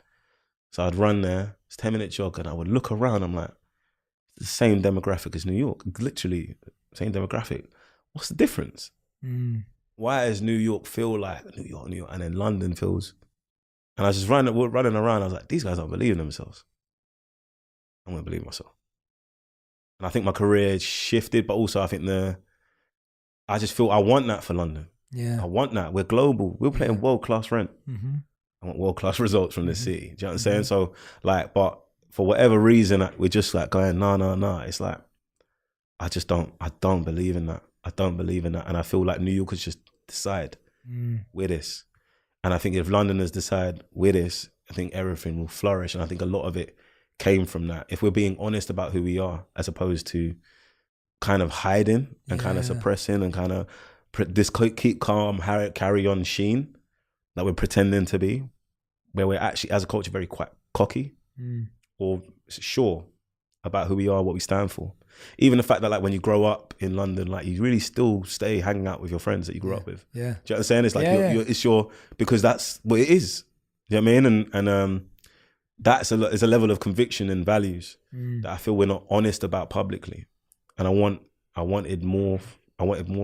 So I'd run there, it's a 10-minute jog, and I would look around, I'm like, the same demographic as New York, literally same demographic. What's the difference? Why does New York feel like New York, and then London feels? And I was just running around, I was like, these guys don't believe in themselves. I'm gonna believe myself. And I think my career shifted, but also I think I just feel I want that for London. Yeah, I want that. We're global. We're playing world-class rent. I want world-class results from this city. Do you know what I'm saying? So like, but for whatever reason, we're just like going, no. It's like, I don't believe in that. I don't believe in that. And I feel like New Yorkers just decide, we're this. And I think if Londoners decide we're this, I think everything will flourish. And I think a lot of it came from that. If we're being honest about who we are, as opposed to kind of hiding and kind of suppressing and kind of this keep calm, carry on sheen that we're pretending to be, where we're actually, as a culture, very quite cocky or sure about who we are, what we stand for. Even the fact that like when you grow up in London, like you really still stay hanging out with your friends that you grew up with. Yeah. Do you know what I'm saying? It's like because that's what it is. You know what I mean? And that's it's a level of conviction and values that I feel we're not honest about publicly. And I wanted more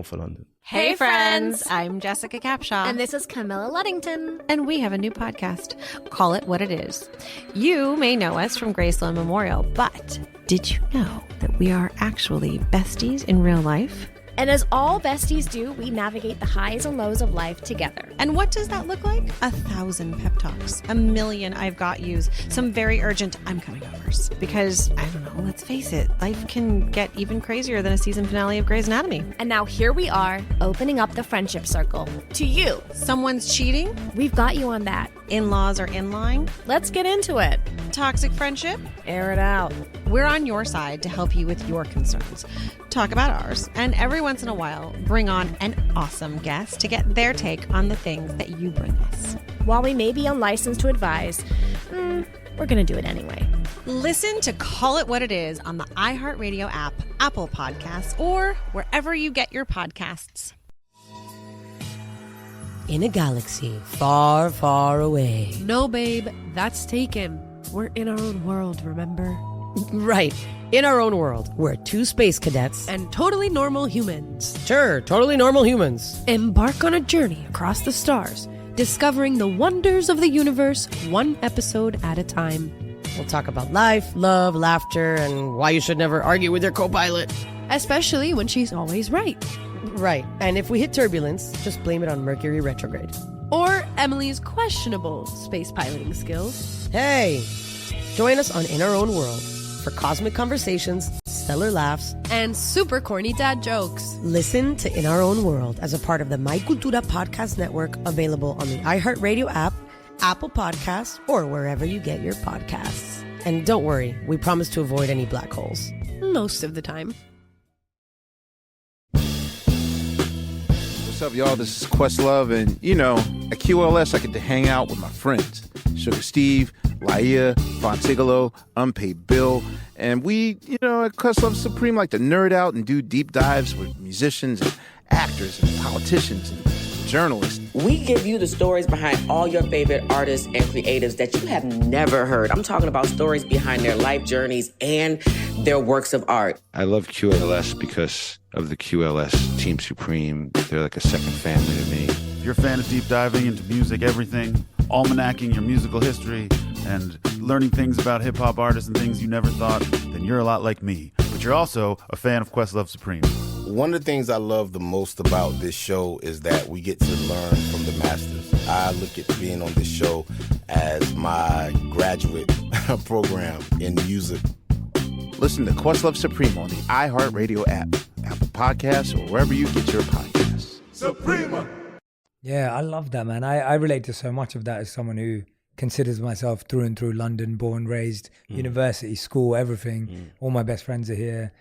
for London. Hey friends, I'm Jessica Capshaw. And this is Camilla Luddington. And we have a new podcast, Call It What It Is. You may know us from Graceland Memorial, but did you know that we are actually besties in real life? And as all besties do, we navigate the highs and lows of life together. And what does that look like? 1,000 pep talks, 1 million I've got yous, some very urgent I'm coming overs. Because, I don't know, let's face it, life can get even crazier than a season finale of Grey's Anatomy. And now here we are, opening up the friendship circle to you. Someone's cheating? We've got you on that. In-laws are in line? Let's get into it. Toxic friendship? Air it out. We're on your side to help you with your concerns. Talk about ours, and every once in a while, bring on an awesome guest to get their take on the things that you bring us. While we may be unlicensed to advise, we're going to do it anyway. Listen to Call It What It Is on the iHeartRadio app, Apple Podcasts, or wherever you get your podcasts. In a galaxy far, far away. No, babe, that's taken. We're in our own world, remember? Right. In our own world, we're 2 space cadets. And totally normal humans. Sure, totally normal humans. Embark on a journey across the stars, discovering the wonders of the universe, 1 episode at a time. We'll talk about life, love, laughter, and why you should never argue with your co-pilot. Especially when she's always right. Right. And if we hit turbulence, just blame it on Mercury retrograde. Or Emily's questionable space piloting skills. Hey, join us on In Our Own World for cosmic conversations, stellar laughs, and super corny dad jokes. Listen to In Our Own World as a part of the My Cultura podcast network, available on the iHeartRadio app, Apple Podcasts, or wherever you get your podcasts. And don't worry, we promise to avoid any black holes. Most of the time. What's up, y'all? This is Questlove, and at QLS I get to hang out with my friends, Sugar Steve, Laia, Fontigolo, Unpaid Bill, and we, at Questlove Supreme like to nerd out and do deep dives with musicians and actors and politicians and journalists. We give you the stories behind all your favorite artists and creatives that you have never heard. I'm talking about stories behind their life journeys and their works of art. I love QLS because of the QLS Team Supreme. They're like a second family to me. If you're a fan of deep diving into music, everything, almanacking your musical history and learning things about hip-hop artists and things you never thought, then you're a lot like me. But you're also a fan of Questlove Supreme. One of the things I love the most about this show is that we get to learn from the masters. I look at being on this show as my graduate program in music. Listen to Questlove Supreme on the iHeartRadio app, Apple Podcasts, or wherever you get your podcasts. Suprema! Yeah, I love that, man. I relate to so much of that as someone who considers myself through and through London, born, raised, university, school, everything. All my best friends are here,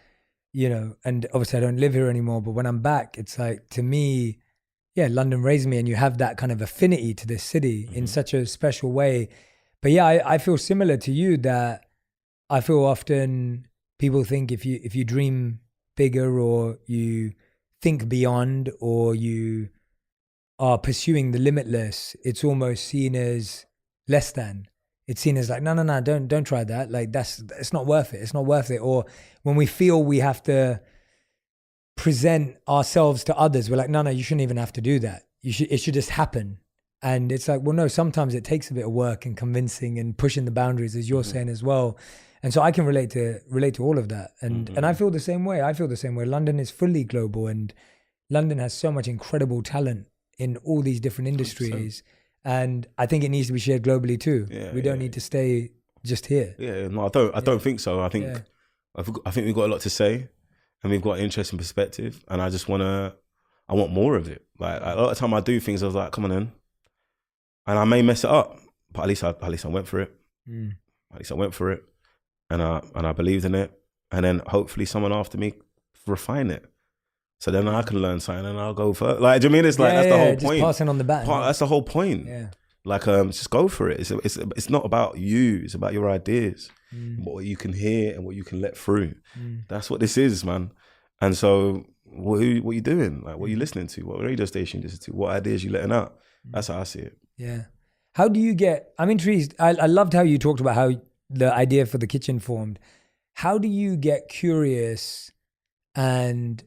you know, and obviously I don't live here anymore, but when I'm back, it's like, to me, yeah, London raised me, and you have that kind of affinity to this city in such a special way. But yeah, I feel similar to you, that I feel often people think if you dream bigger, or you think beyond, or you are pursuing the limitless, it's almost seen as less than. It's seen as like, no, don't try that. Like it's not worth it. It's not worth it. Or when we feel we have to present ourselves to others, we're like, no, you shouldn't even have to do that. It should just happen. And it's like, well, no, sometimes it takes a bit of work and convincing and pushing the boundaries, as you're saying as well. And so I can relate to all of that. And I feel the same way. London is fully global, and London has so much incredible talent in all these different industries. 100%. And I think it needs to be shared globally too. We don't need to stay just here. Yeah, no, I don't think so. I think we've got a lot to say, and we've got an interesting perspective, and I want more of it. Like a lot of time I do things, I was like, come on in. And I may mess it up, but at least I went for it. At least I went for it, and I believed in it, and then hopefully someone after me refine it, so then I can learn something and I'll go for it. Like, do you mean it's like that's the whole point? Just passing on the baton. That's the whole point. Yeah. Like, just go for it. It's not about you. It's about your ideas, what you can hear and what you can let through. That's what this is, man. And so, what are you doing? Like, what are you listening to? What radio station you listen to? What ideas you letting out? That's how I see it. Yeah. How do you get? I'm intrigued. I loved how you talked about how the idea for the kitchen formed. How do you get curious and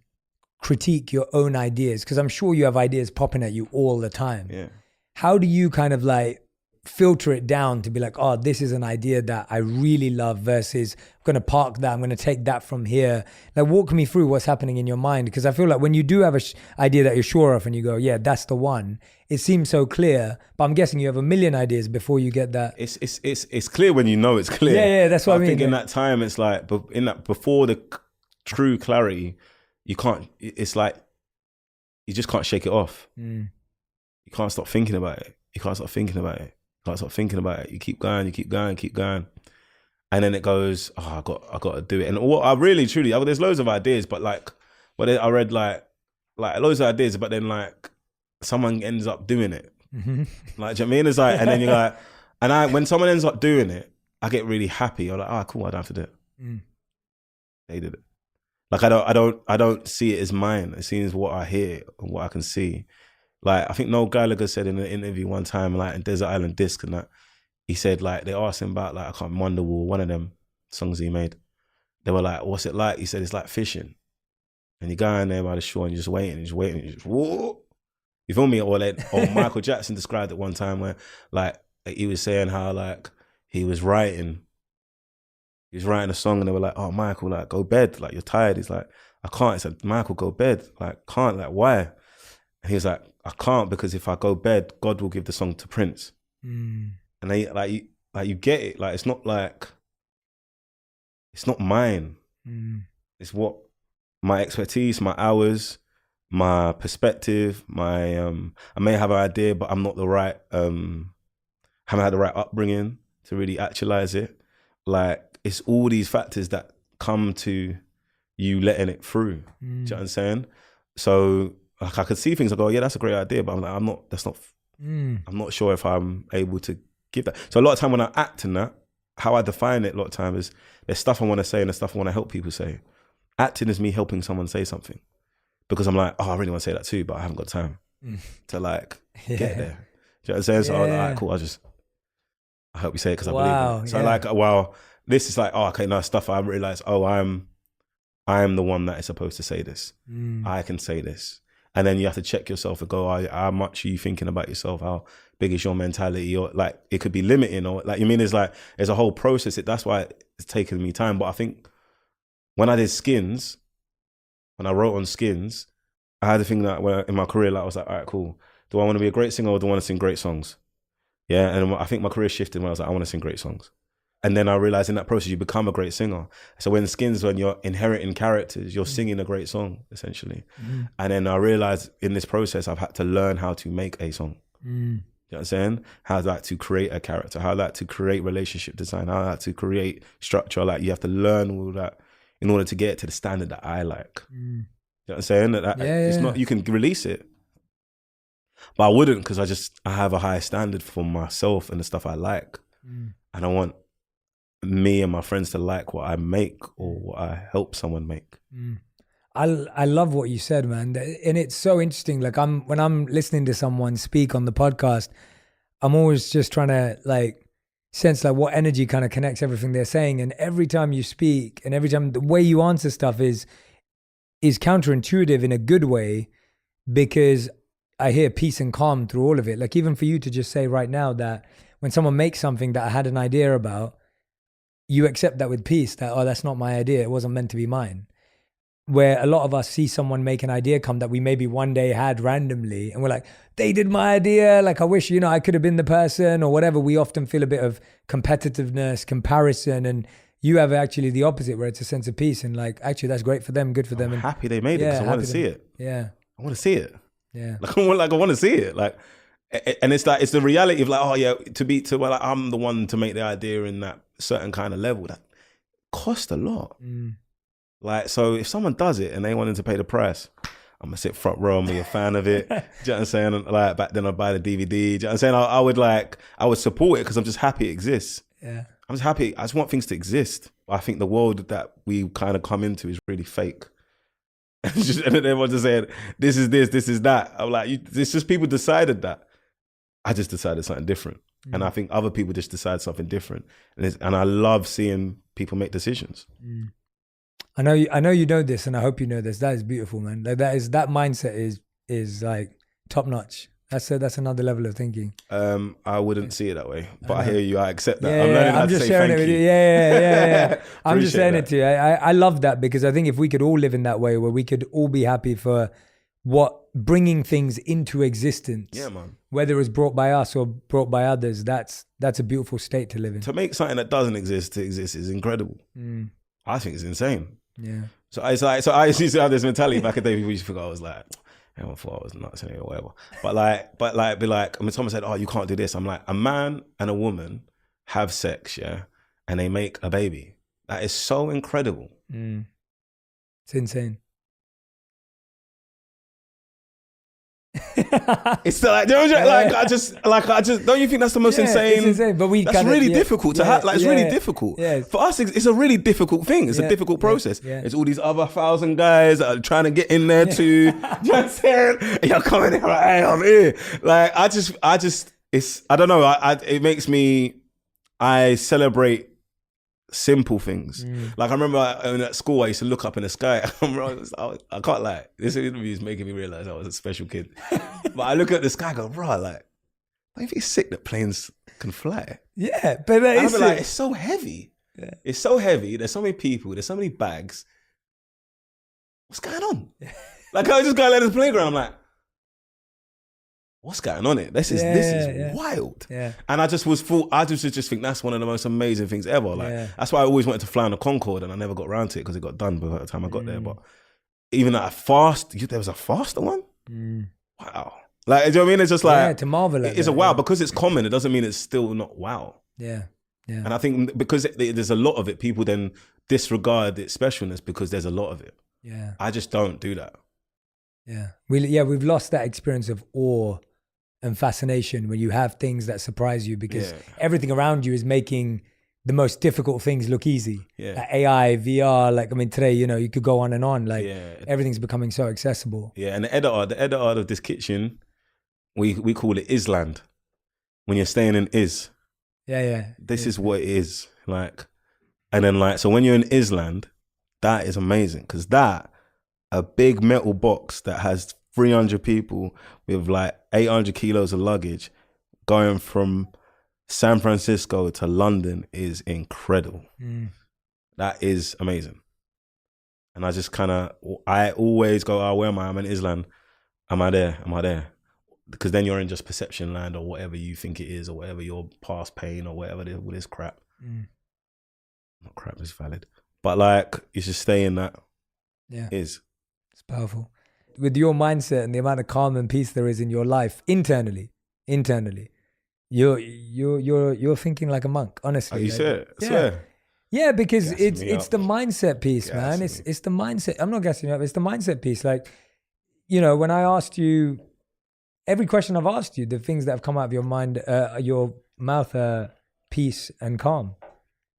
critique your own ideas? Because I'm sure you have ideas popping at you all the time. Yeah. How do you kind of like filter it down to be like, oh, this is an idea that I really love versus I'm going to park that, I'm going to take that from here. Like, walk me through what's happening in your mind. Because I feel like when you do have an idea that you're sure of and you go, yeah, that's the one, it seems so clear, but I'm guessing you have a million ideas before you get that. It's clear when you know it's clear. Yeah, that's what I mean. I think in that time, it's like, before the true clarity, it's like, you just can't shake it off. You can't stop thinking about it. You can't stop thinking about it. You keep going. And then it goes, oh, I got to do it. And what I really, truly, there's loads of ideas, but I read like loads of ideas, but then like someone ends up doing it. Like, do you know what I mean? It's like, and then you're like, when someone ends up doing it, I get really happy. I'm like, oh, cool, I don't have to do it. They did it. Like, I don't see it as mine. It seems what I hear and what I can see. Like, I think Noel Gallagher said in an interview one time, like in Desert Island Disc and that, he said, like, they asked him about, like, I can't remember, Wonderwall, one of them songs he made. They were like, what's it like? He said, it's like fishing. And you go in there by the shore and you're just waiting, whoa. You feel me? Or Michael Jackson described it one time where, like, he was saying how, like, he was writing a song and they were like, oh, Michael, like, go bed. Like, you're tired. He's like, I can't. He said, Michael, go bed. Like, can't. Like, why? And he was like, I can't, because if I go bed, God will give the song to Prince. And they you get it. Like, it's not mine. It's what my expertise, my hours, my perspective, I may have an idea, but I'm not the right, haven't had the right upbringing to really actualize it. Like, it's all these factors that come to you letting it through. Do you know what I'm saying? So, like, I could see things, I go, yeah, that's a great idea, but I'm like, I'm not sure if I'm able to give that. So a lot of time when I act in that, how I define it a lot of time is there's stuff I want to say and there's stuff I want to help people say. Acting is me helping someone say something, because I'm like, oh, I really want to say that too, but I haven't got time to like get there. Do you know what I'm saying? So I'm like, all right, cool, I hope you say it because I believe it. So like, well, this is like, oh, okay, now stuff I realize, oh, I'm the one that is supposed to say this. I can say this. And then you have to check yourself and go, how much are you thinking about yourself? How big is your mentality? Or like, it could be limiting, or like, you mean, there's a whole process. That's why it's taken me time. But I think when I did Skins, when I wrote on Skins, I had a thing that in my career, like, I was like, all right, cool. Do I want to be a great singer or do I want to sing great songs? Yeah. And I think my career shifted when I was like, I want to sing great songs. And then I realized in that process, you become a great singer. So when Skins, when you're inheriting characters, you're singing a great song, essentially. And then I realized in this process, I've had to learn how to make a song. You know what I'm saying? How to create a character, how to create relationship design, how to create structure. Like, you have to learn all that in order to get to the standard that I like. You know what I'm saying? It's not, you can release it, but I wouldn't, because I have a high standard for myself and the stuff I like. And I want me and my friends to like what I make or what I help someone make. I love what you said, man. And it's so interesting. Like, when I'm listening to someone speak on the podcast, I'm always just trying to like sense like what energy kind of connects everything they're saying. And every time you speak and every time the way you answer stuff is counterintuitive in a good way, because I hear peace and calm through all of it. Like, even for you to just say right now that when someone makes something that I had an idea about, you accept that with peace, that, oh, that's not my idea. It wasn't meant to be mine. Where a lot of us see someone make an idea come that we maybe one day had randomly, and we're like, they did my idea. Like, I wish, I could have been the person or whatever. We often feel a bit of competitiveness, comparison, and you have actually the opposite, where it's a sense of peace and like, actually, that's great for them, good for them. I'm happy they made it, because I want to see it. Yeah. I want to see it. Yeah. Like, I want to see it. Like, and it's like, it's the reality of like, oh yeah, like, I'm the one to make the idea in that certain kind of level. That costs a lot. Like, so if someone does it and they wanted to pay the price, I'm gonna sit front row and be a fan of it. Do you know what I'm saying? Like, back then I'd buy the DVD. Do you know what I'm saying? I would support it, because I'm just happy it exists. Yeah. I'm just happy. I just want things to exist. I think the world that we kind of come into is really fake. And then everyone's just saying, this is this is that. I'm like, it's just people decided that. I just decided something different. And I think other people just decide something different. And I love seeing people make decisions. I know you know this, and I hope you know this. That is beautiful, man. Like, that mindset is like top notch. That's another level of thinking. I wouldn't see it that way, but I hear you. I accept that. Yeah, I'm learning how to just say sharing thank it with you. Yeah. I'm just saying Appreciate it to you. I love that, because I think if we could all live in that way, where we could all be happy for bringing things into existence. Yeah, man. Whether it's brought by us or brought by others, that's a beautiful state to live in. To make something that doesn't exist to exist is incredible. I think it's insane. Yeah. So I used to have this mentality back in the day. People used to think I was like, everyone thought I was nuts or whatever. But be like, I mean, someone said, oh, you can't do this. I'm like, a man and a woman have sex, yeah, and they make a baby. That is so incredible. It's insane. It's like, I just don't you think that's the most insane? It's insane, but that's really difficult to have. Like, it's really difficult for us. It's a really difficult thing. It's a difficult process. It's all these other 1,000 guys that are trying to get in there too. You know what I'm saying? You're coming here like, hey, I'm here. Like, I don't know. It makes me. I celebrate simple things. Like, I remember at school, I used to look up in the sky. I can't lie. This interview is making me realize I was a special kid. But I look at the sky and go, bro, like, don't you think it's sick that planes can fly? Yeah, but it's so heavy. Yeah. It's so heavy. There's so many people. There's so many bags. What's going on? Like, I just got out of the playground. I'm like, what's going on here? This is wild. Yeah. And I just think that's one of the most amazing things ever. Like, that's why I always wanted to fly on the Concorde, and I never got around to it because it got done by the time I got there. But even at there was a faster one? Wow. Like, do you know what I mean? It's just like, to marvel at it's a wow. Because it's common, it doesn't mean it's still not wow. Yeah. Yeah. And I think because there's a lot of it, people then disregard its specialness because there's a lot of it. Yeah. I just don't do that. Yeah. We've lost that experience of awe and fascination when you have things that surprise you, because everything around you is making the most difficult things look easy. Yeah. Like AI, VR, like, I mean, today, you could go on and on. Like, everything's becoming so accessible. Yeah, and the editor of this kitchen, we call it Island. When you're staying in Is. Yeah. This is what it is. Like, and then like, so when you're in Island, that is amazing, because a big metal box that has 300 people with like 800 kilos of luggage going from San Francisco to London is incredible. That is amazing. And I just I always go, oh, where am I? I'm in Islam. Am I there? Am I there? Because then you're in just perception land or whatever you think it is or whatever your past pain or whatever all this crap. Not crap, is valid. But like, you should stay in that. Yeah. It's powerful. With your mindset and the amount of calm and peace there is in your life internally, you're thinking like a monk, honestly. Oh, you like, said it? I yeah. swear. Yeah, because Gassing it's me up. the mindset piece, man. It's the mindset. I'm not gassing you up. It's the mindset piece. Like, you know, when I asked you, every question I've asked you, the things that have come out of your mind, your mouth are peace and calm.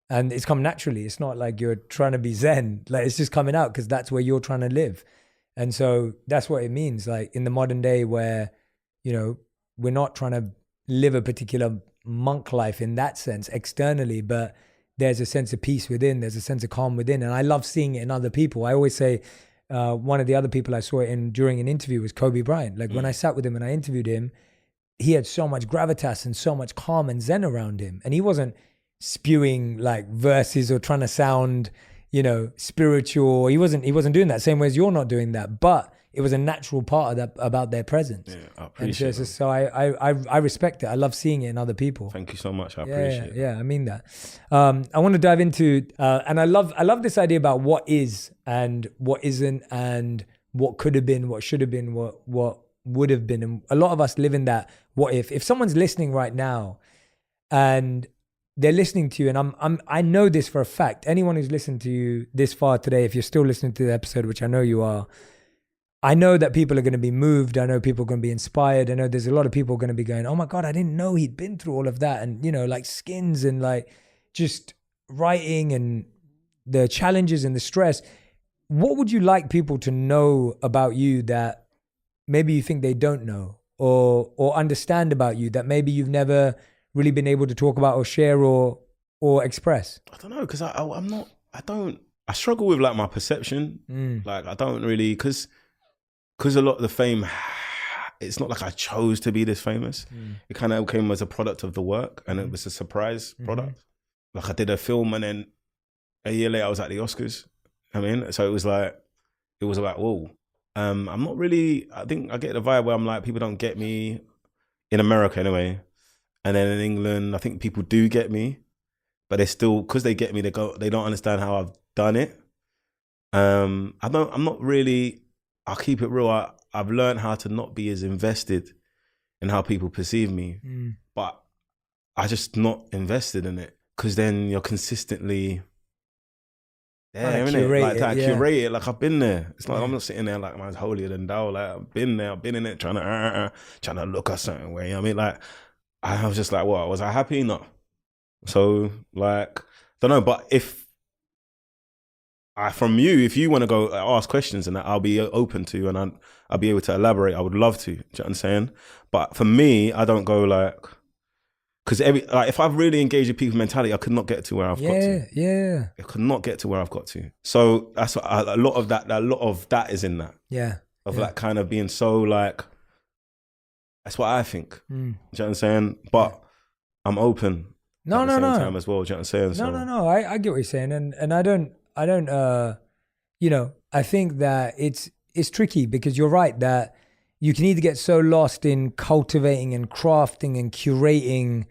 And it's come naturally. It's not like you're trying to be Zen. Like, it's just coming out because that's where you're trying to live. And so that's what it means. Like, in the modern day where, you know, we're not trying to live a particular monk life in that sense externally, but there's a sense of peace within, there's a sense of calm within. And I love seeing it in other people. I always say, one of the other people I saw it in during an interview was Kobe Bryant. Like when I sat with him and I interviewed him, he had so much gravitas and so much calm and zen around him. And he wasn't spewing like verses or trying to sound, you know, spiritual. He wasn't doing that, same way as you're not doing that. But it was a natural part of that, about their presence. Yeah, I appreciate it. So I respect it. I love seeing it in other people. Thank you so much. I appreciate it. Yeah, I mean that. I want to dive into, and I love this idea about what is and what isn't and what could have been, what should have been, what would have been. And a lot of us live in that what if. If someone's listening right now and they're listening to you, and I know this for a fact, anyone who's listened to you this far today, if you're still listening to the episode, which I know you are, I know that people are going to be moved. I know people are going to be inspired. I know there's a lot of people going to be going, oh my God, I didn't know he'd been through all of that. And, you know, like skins and like just writing and the challenges and the stress. What would you like people to know about you that maybe you think they don't know or understand about you that maybe you've never really been able to talk about or share or express? I don't know, because I struggle with like my perception. Like I don't really, because a lot of the fame, it's not like I chose to be this famous. It kind of came as a product of the work, and it was a surprise product. Like I did a film, and then a year later I was at the Oscars. I mean, so it was like, whoa. I'm not really, I think I get the vibe where I'm like, people don't get me in America anyway. And then in England, I think people do get me, but they still, because they get me, they don't understand how I've done it. I'm not really, I'll keep it real. I've learned how to not be as invested in how people perceive me, but I just not invested in it, because then you're consistently there, innit? Like I curate it, like I've been there. It's like I'm not sitting there like mine's holier than thou. Like I've been there, I've been in it, trying to look a certain way. You know what I mean? Like I was just like, what? Was I happy? No. So like, don't know. But if from you, if you want to go ask questions and that, I'll be open to, and I'll be able to elaborate. I would love to. Do you know what I'm saying? But for me, I don't go like, because if I've really engaged with people's mentality, I could not get to where I've got to. Yeah. I could not get to where I've got to. So that's what, a lot of that is in that. Yeah. Of like kind of being so like, that's what I think. Do you know what I'm saying? But I'm open. No. Time as well. Do you know what I'm saying? No. I get what you're saying, and I don't. You know, I think that it's tricky, because you're right that you can either get so lost in cultivating and crafting and curating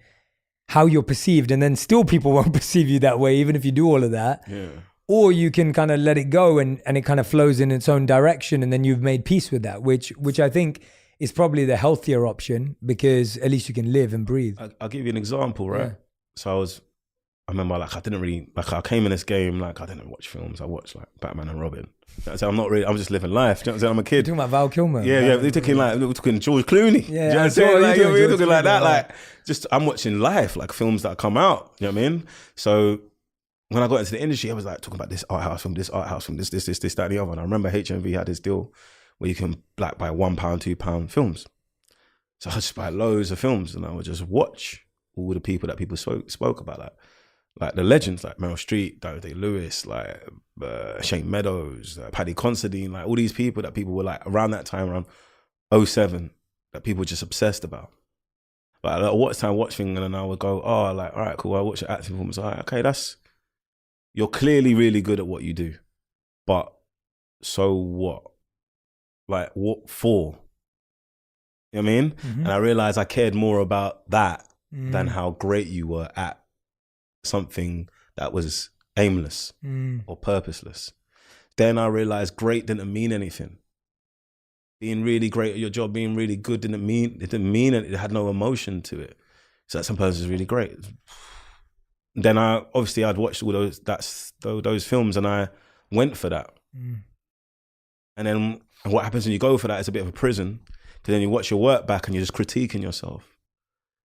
how you're perceived, and then still people won't perceive you that way, even if you do all of that. Yeah. Or you can kind of let it go and it kind of flows in its own direction, and then you've made peace with that, which I think is probably the healthier option, because at least you can live and breathe. I'll give you an example, right? Yeah. So I remember like I didn't really, like I came in this game, like I didn't watch films. I watched like Batman and Robin. So I'm just living life. Do you know what I'm saying? I'm a kid. You're talking about Val Kilmer. Yeah, we're talking George Clooney. Yeah, do you know what I'm saying? Like, George we're talking like Clooney, that. right. Like, just I'm watching life, like films that come out. You know what I mean? So when I got into the industry, I was like talking about this art house film, this, that, and the other. And I remember HMV had this deal where you can like buy £1, £2 films. So I just buy loads of films, and I would just watch all the people that people spoke about, like the legends, like Meryl Streep, Daniel Day-Lewis, like Shane Meadows, Paddy Considine, like all these people that people were like around that time, around '07 that people just obsessed about. But I watch things and then I would go, oh, like, all right, cool. I watch your acting performance. All right, okay, you're clearly really good at what you do. But so what? Like, what for? You know what I mean? Mm-hmm. And I realized I cared more about that than how great you were at something that was aimless or purposeless. Then I realized great didn't mean anything. Being really great at your job, being really good didn't mean it. It had no emotion to it. So that some person is really great. Then I'd watched all those films and I went for that. And then what happens when you go for that is a bit of a prison, because then you watch your work back and you're just critiquing yourself.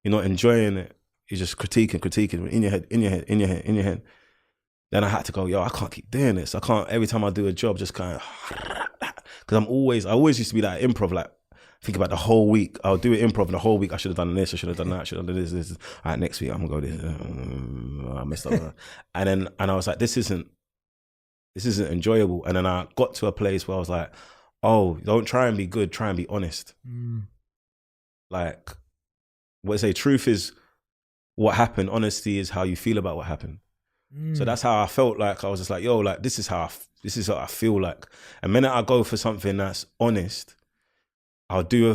You're not enjoying it. You're just critiquing in your head. Then I had to go, I can't keep doing this. I can't, every time I do a job, just kind of, because I always used to be that improv, like, think about the whole week. I'll do it improv and the whole week I should have done this, I should have done that, I should have done this. All right, next week I'm going to go this. I messed up. and I was like, this isn't enjoyable. And then I got to a place where I was like, oh, don't try and be good, try and be honest. Like, what they say, truth is what happened, honesty is how you feel about what happened. So that's how I felt. Like, I was just like, like, this is what I feel like. And the minute I go for something that's honest, I'll do a